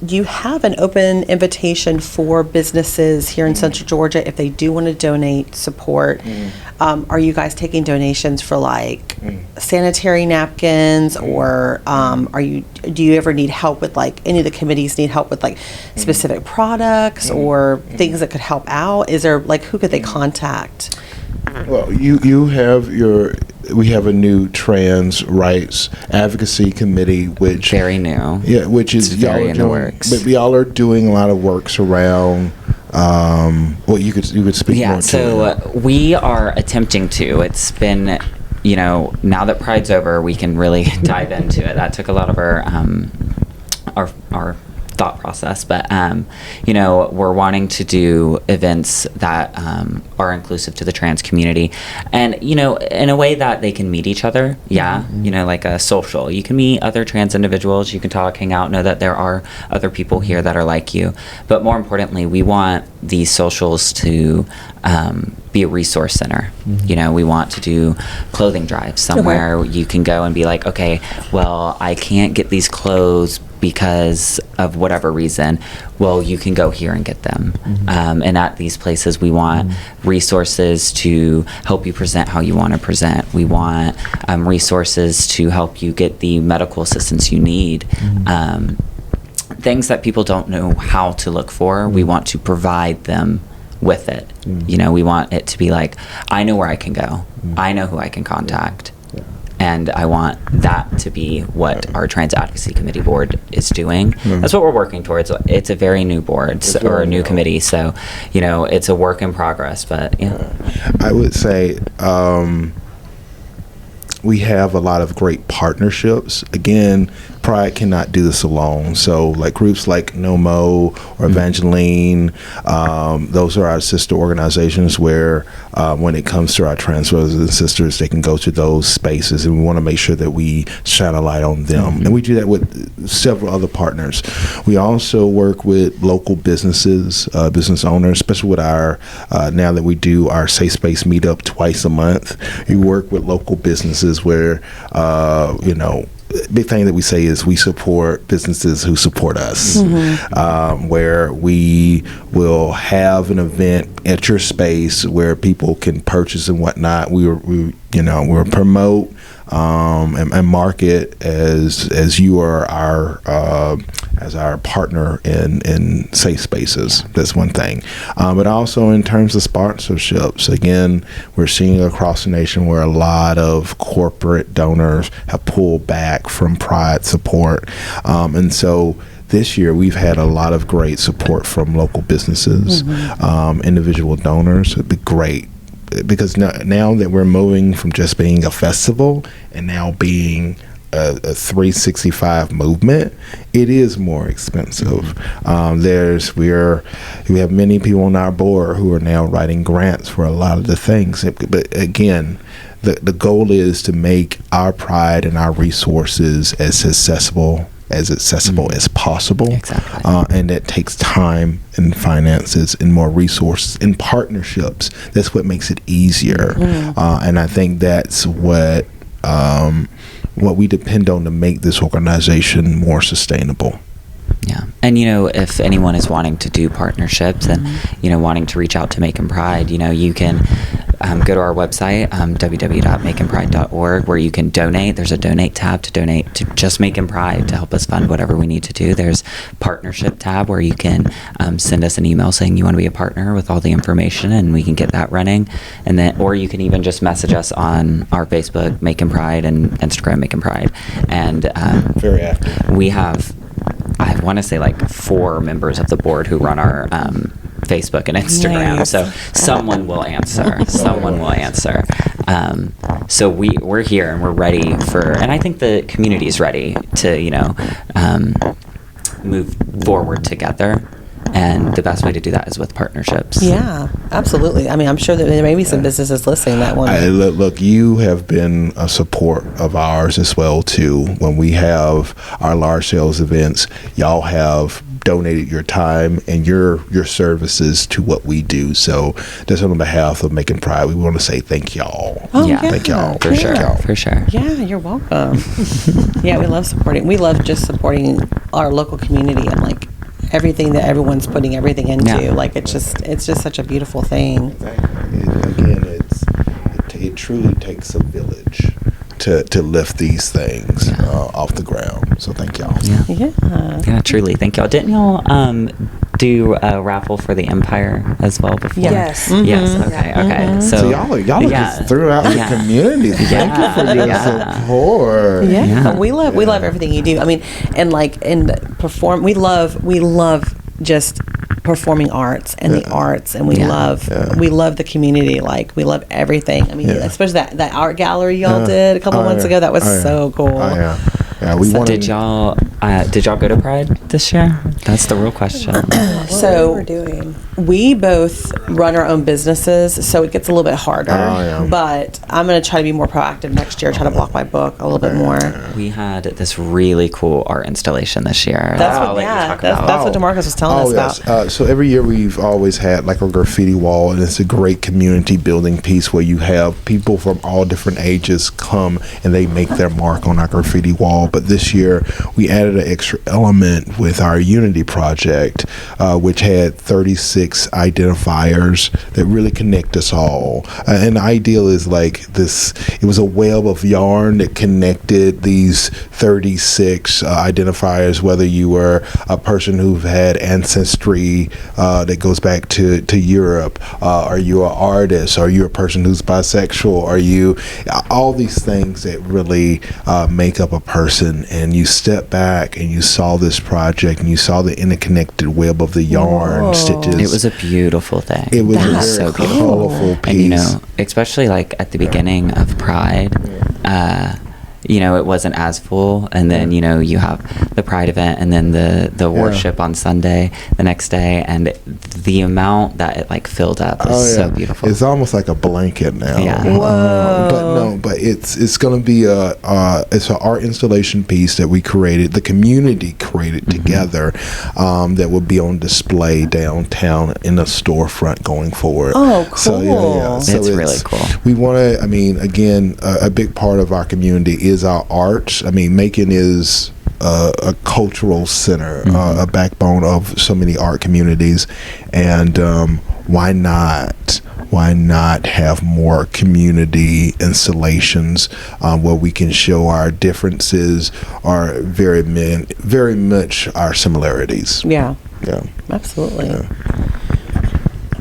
you have an open invitation for businesses here in Central Georgia if they do want to donate support? Are you guys taking donations for like sanitary napkins, or do you ever need help with, like, any of the committees need help with like specific products or things that could help out? Is there, like, who could they contact? Well, we have a new trans rights advocacy committee, which Very new. which is It's very y'all are in the doing, works. but y'all are doing a lot of works around. Well, you could speak Yeah, more to so it. we are attempting to. It's been, now that Pride's over, we can really dive into it. That took a lot of our thought process, but we're wanting to do events that are inclusive to the trans community, and in a way that they can meet each other. Like a social, you can meet other trans individuals, you can talk, hang out, know that there are other people here that are like you. But more importantly, we want these socials to be a resource center. We want to do clothing drives somewhere you can go and be like, okay, well, I can't get these clothes because of whatever reason. Well, you can go here and get them. And at these places, we want resources to help you present how you want to present. We want resources to help you get the medical assistance you need. Things that people don't know how to look for, we want to provide them with it. We want it to be like, I know where I can go. I know who I can contact. And I want that to be what our Trans Advocacy Committee board is doing. That's what we're working towards. It's a very new board, or a new committee. So, it's a work in progress, but yeah. I would say we have a lot of great partnerships. Again, Pride cannot do this alone. So like groups like NOMO or Evangeline, those are our sister organizations where when it comes to our trans brothers and sisters, they can go to those spaces, and we want to make sure that we shine a light on them. And we do that with several other partners. We also work with local businesses, business owners, especially with our, now that we do our Safe Space meetup twice a month, we work with local businesses where, big thing that we say is we support businesses who support us, where we will have an event at your space where people can purchase and whatnot. We'll promote and market as you are our partner in safe spaces. That's one thing. But also in terms of sponsorships, again, we're seeing across the nation where a lot of corporate donors have pulled back from Pride support. And so this year we've had a lot of great support from local businesses, individual donors. It'd be great. Because now that we're moving from just being a festival and now being a 365 movement, it is more expensive. We have many people on our board who are now writing grants for a lot of the things. But again, the goal is to make our Pride and our resources as accessible as possible. Exactly. And that takes time and finances and more resources and partnerships. That's what makes it easier. And I think that's what we depend on to make this organization more sustainable. Yeah. And, if anyone is wanting to do partnerships and, wanting to reach out to Macon Pride, you can go to our website, www.maconpride.org, where you can donate. There's a donate tab to donate to just Macon Pride to help us fund whatever we need to do. There's partnership tab where you can send us an email saying you want to be a partner with all the information, and we can get that running. And then, or you can even just message us on our Facebook, Macon Pride, and Instagram, Macon Pride. And Very active. we have, I want to say, like 4 members of the board who run our Facebook and Instagram. Nice. So someone will answer. Someone will answer. So we're here and we're ready and I think the community is ready to, move forward together. And the best way to do that is with partnerships. Yeah, absolutely. I mean, I'm sure that there may be some businesses listening that want to. Look, you have been a support of ours as well, too. When we have our large sales events, y'all have donated your time and your services to what we do. So just on behalf of Making Pride, we want to say thank y'all. Oh, Yeah. Thank y'all. For sure. For sure. Yeah, you're welcome. Yeah, we love supporting. We love just supporting our local community and like everything that everyone's putting everything into. Yeah. Like it's just such a beautiful thing. Again, it truly takes a village to lift these things off the ground. So thank y'all. Yeah. Yeah, truly. Thank y'all. Didn't y'all do a raffle for the Empire as well before? Yes. Yes. Okay. So y'all are just throughout the community. Thank you for your support. Yeah. We love everything you do. I mean, and we love just performing arts and the arts, and we love the community. Like we love everything. I mean, especially that art gallery y'all did a couple months ago. That was so cool. Yeah, we wanted. Did y'all go to Pride this year? That's the real question. So we're doing. we both run our own businesses, so it gets a little bit harder. But I'm going to try to be more proactive next year. Try to block my book a little bit more. We had this really cool art installation this year. That's I'll what. let you Yeah, talk that's about. what Demarcus was telling us about. So every year we've always had like a graffiti wall, and it's a great community building piece where you have people from all different ages come and they make their mark on our graffiti wall. But this year we added an extra element with our Unity project, which had 36 identifiers that really connect us all. And the ideal is like this, it was a web of yarn that connected these 36 identifiers, whether you were a person who had ancestry that goes back to Europe, are you an artist, are you a person who's bisexual, are you all these things that really make up a person. And you step back and you saw this project and you saw the interconnected web of the yarn stitches. It was a beautiful thing. It was That a was very so beautiful. colorful piece. And especially like at the beginning of Pride, it wasn't as full, and then you have the Pride event and then the worship on Sunday the next day, and the amount that it like filled up is so beautiful. It's almost like a blanket now. Yeah. But it's going to be it's an art installation piece that we created, the community created together, that will be on display downtown in a storefront going forward. Oh, cool. So It's really cool. We want to, again, a big part of our community is our art. Macon is a cultural center, a backbone of so many art communities, and why not have more community installations where we can show our differences are very much our similarities. Yeah. Yeah. Absolutely. Yeah.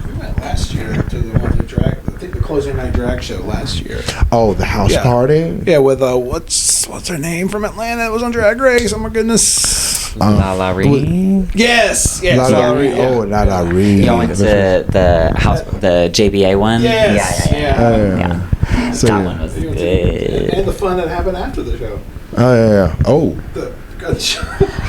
We went last year to the one the drag. I think the closing night drag show last year. Oh, the house party. Yeah, with what's her name from Atlanta? It was on Drag Race. Oh my goodness. La La Ree. Yes. La La Ree. Yeah. Oh, La La Ree. You went to the house, the JBA one. Yes. Yeah. So, That one was good. And the fun that happened after the show. Oh. The good show.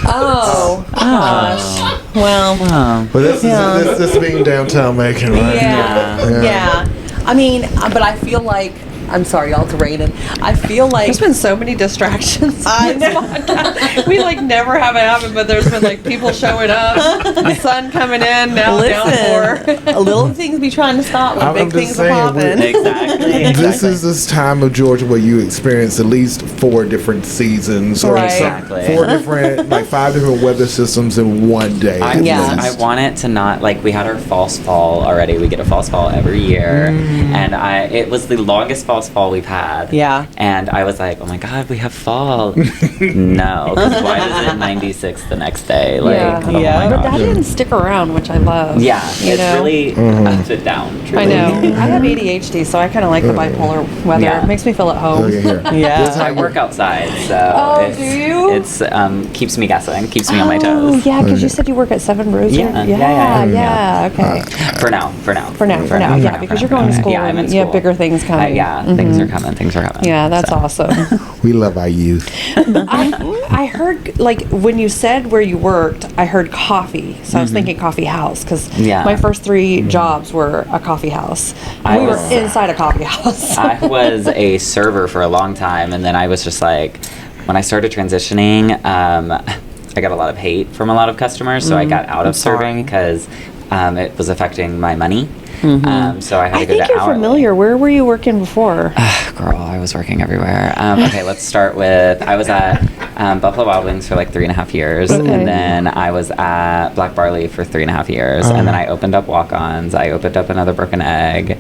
Oh gosh. Well. But this being downtown Macon, right? Yeah. But I feel like, I'm sorry, y'all, to Raiden. I feel like There's been so many distractions. I on this podcast. We never have it happen, but there's been people showing up, the sun coming in, now listen, little things be trying to stop when I'm big just things are saying, popping. Exactly. This is this time of Georgia where you experience at least 4 different seasons, or Right. Exactly. 4 different, 5 different weather systems in one day. I want it to not we had our false fall already. We get a false fall every year, and it was the longest fall else fall we've had. Yeah. And I was like, oh my God, we have fall. No, because why is it 96 the next day? Like, Yeah. oh Yeah. my But gosh. that didn't stick around, which I love. Yeah, you it's know? really up and down. I Truly. know. I have ADHD, so I kind of like the bipolar weather. Yeah. It makes me feel at home. Look at here. Yeah. This is how I you- work outside, so Oh, do you? It's keeps me guessing, keeps me on my Oh, toes. yeah, because you said you work at Seven Roses. Yeah. Okay. For now. For now, yeah, because you're going to school Yeah, I'm in and you have school. bigger things coming. Yeah, things are coming. Things are coming. Yeah, that's So. awesome. We love our youth. I heard, like, when you said where you worked, I heard coffee. So I was thinking coffee house because Yeah. my first 3 jobs were a coffee house. I We were was- inside a coffee house. I was a server for a long time, and then I was just like, when I started transitioning, I got a lot of hate from a lot of customers, so I got out of serving because it was affecting my money. So I had to I go think to you're hourly. familiar. Where were you working before? Girl, I was working everywhere. Okay, let's start with, I was at Buffalo Wild Wings for like 3.5 years, Okay. and then I was at Black Barley for 3.5 years, and then I opened up Walk-Ons. I opened up another Broken Egg.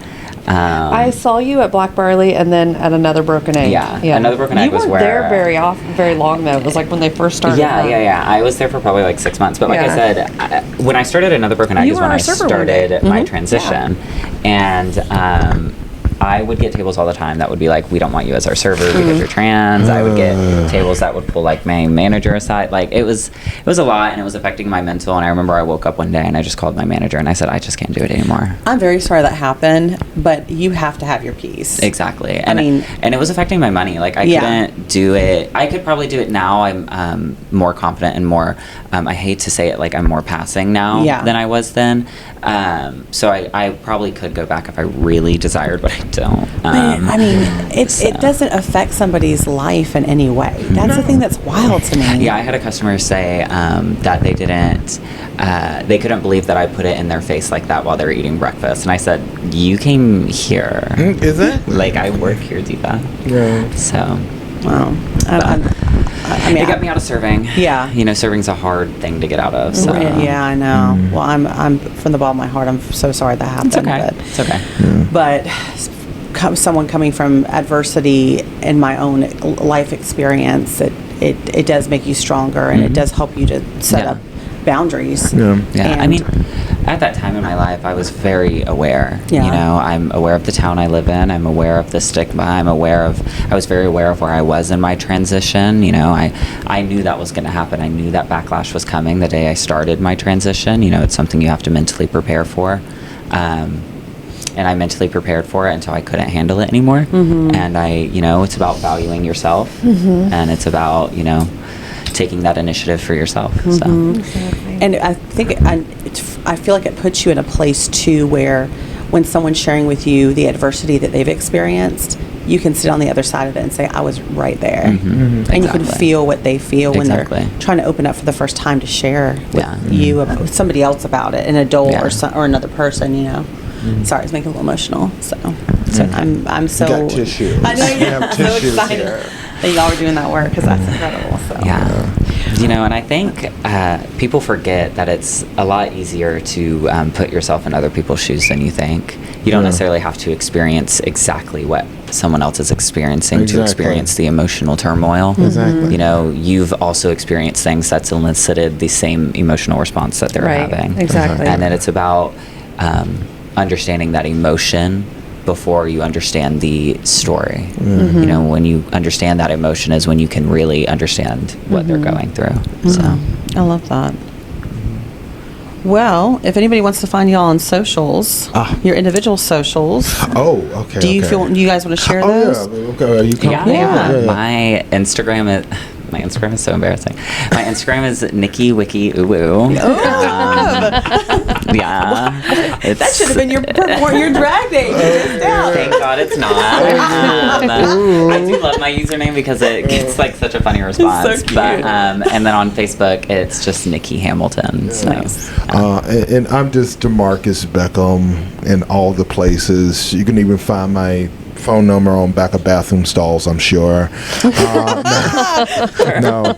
I saw you at Black Barley and then at another Broken Egg. Yeah, Another Broken Egg you was weren't there where- very long though. It was like when they first started. Yeah, huh? yeah. I was there for probably like 6 months. But like I Yeah. said, when I started Another Broken Egg You is were when our I server one day. started my transition. And I would get tables all the time that would be like, we don't want you as our server because you're trans. I would get tables that would pull like my manager aside. Like it was a lot, and it was affecting my mental. And I remember I woke up one day and I just called my manager and I said, I just can't do it anymore. I'm very sorry that happened, but you have to have your peace. Exactly. And mean- and it was affecting my money. Like I Yeah. couldn't do it. I could probably do it now. I'm more confident and more, I hate to say it, like I'm more passing now Yeah. than I was then. So I probably could go back if I really desired, but I don't. I mean, so- it doesn't affect somebody's life in any way. That's the thing that's wild to me. Yeah, I had a customer say that they didn't, they couldn't believe that I put it in their face like that while they were eating breakfast. And I said, you came here. Is it? Like, I work here, Deepa. Yeah. So, Wow. I mean, it got me out of serving. Yeah. You know, serving's a hard thing to get out of. So. Yeah, I know. Well, I'm from the bottom of my heart. I'm so sorry that happened. It's okay. But, It's okay. but someone coming from adversity in my own life experience, it does make you stronger, and it does help you to set Yeah. up boundaries. Yeah. Yeah, I And- mean, at that time in my life, I was very aware. Yeah. You know, I'm aware of the town I live in. I'm aware of the stigma. I was very aware of where I was in my transition. You know, I knew that was going to happen. I knew that backlash was coming the day I started my transition. You know, it's something you have to mentally prepare for. And I mentally prepared for it until I couldn't handle it anymore. And it's about valuing yourself, and it's about, taking that initiative for yourself. So. And I think I feel like it puts you in a place too where when someone's sharing with you the adversity that they've experienced, you can sit on the other side of it and say, I was right there. And you can Exactly. feel what they feel when Exactly. they're trying to open up for the first time to share with Yeah. you, with somebody else about it, an adult Yeah. or another person, Sorry, it's making a little emotional. So I'm so. got tissue. I know We you're have so tissues excited here. that y'all are doing that work because that's incredible. So. Yeah. And I think people forget that it's a lot easier to put yourself in other people's shoes than you think. You don't Yeah. necessarily have to experience exactly what someone else is experiencing to Exactly. experience the emotional turmoil. Exactly. You've also experienced things that's elicited the same emotional response that they're Right, having. exactly. And then it's about understanding that emotion before you understand the story. When you understand that emotion is when you can really understand what they're going through. So. I love that. Well, if anybody wants to find y'all on socials, your individual socials, Oh, okay. do you okay. you guys want to share Oh, those? yeah. Okay. Are you comfortable? Yeah. My Instagram is so embarrassing. My Instagram is Nikki Wiki Uwu. Yeah. That should have been your drag name. You missed out. Thank God it's not. I do love my username because it gets like such a funny response. cute. But and then on Facebook it's just Nikki Hamilton. So. And I'm just Demarcus Beckham in all the places. You can even find my phone number on back of bathroom stalls, I'm sure. No.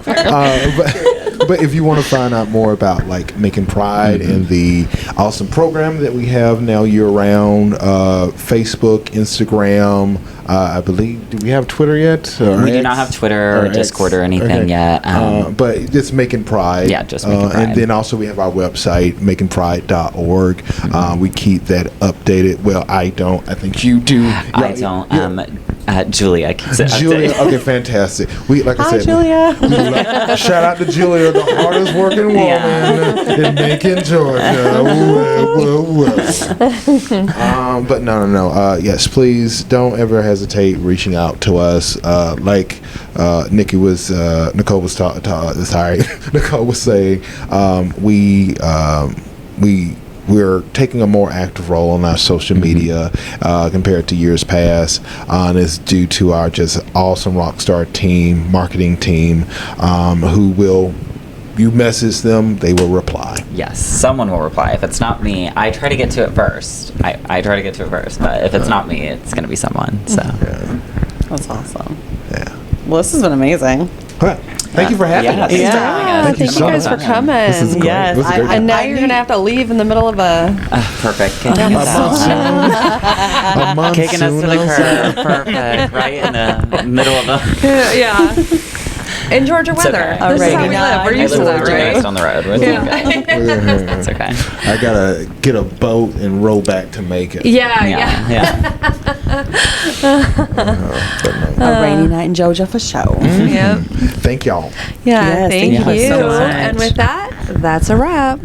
But if you want to find out more about like Making Pride and the awesome program that we have now year round, Facebook, Instagram, I believe, do we have Twitter yet? Or We do X? not have Twitter or X? Discord or anything yet. But just Making Pride. Yeah, just Making Pride. And then also we have our website, makingpride.org. We keep that updated. Well, I don't. I think you do. I don't. Julia keeps it Julia, updated. okay, fantastic. We, like I Hi, said, Julia. shout out to Julia, the hardest working woman in Macon, Georgia. But no. Yes, please don't ever hesitate reaching out to us. Like Nicole was Nicole was saying, we're taking a more active role on our social media compared to years past, and it's due to our just awesome rock star team, marketing team, who will, you message them, they will reply. Yes, someone will reply. If it's not me, I try to get to it first. I try to get to it first, but if it's not me, it's going to be someone. So Yeah. That's awesome. Yeah. Well, this has been amazing. All right. Thank you for having us. Thanks for having us. Thank you Thank so you guys for much. coming. This is great. Yes, This is great. And now I you're knew- gonna have to leave in the middle of a. perfect. A monsoon Kicking us to the outside. curb. Perfect. Right in the middle of a. Yeah. In Georgia It's weather. okay. This is how we Oregano. live. We're I used to live that, 40 minutes right? down the road. We're Yeah. okay. It's okay. I gotta get a boat and row back to Macon. Yeah. Yeah. But no. A rainy night in Georgia for sure. Yep. Thank y'all. Yeah. Yes, Thank thank you. you so much. And with that, that's a wrap.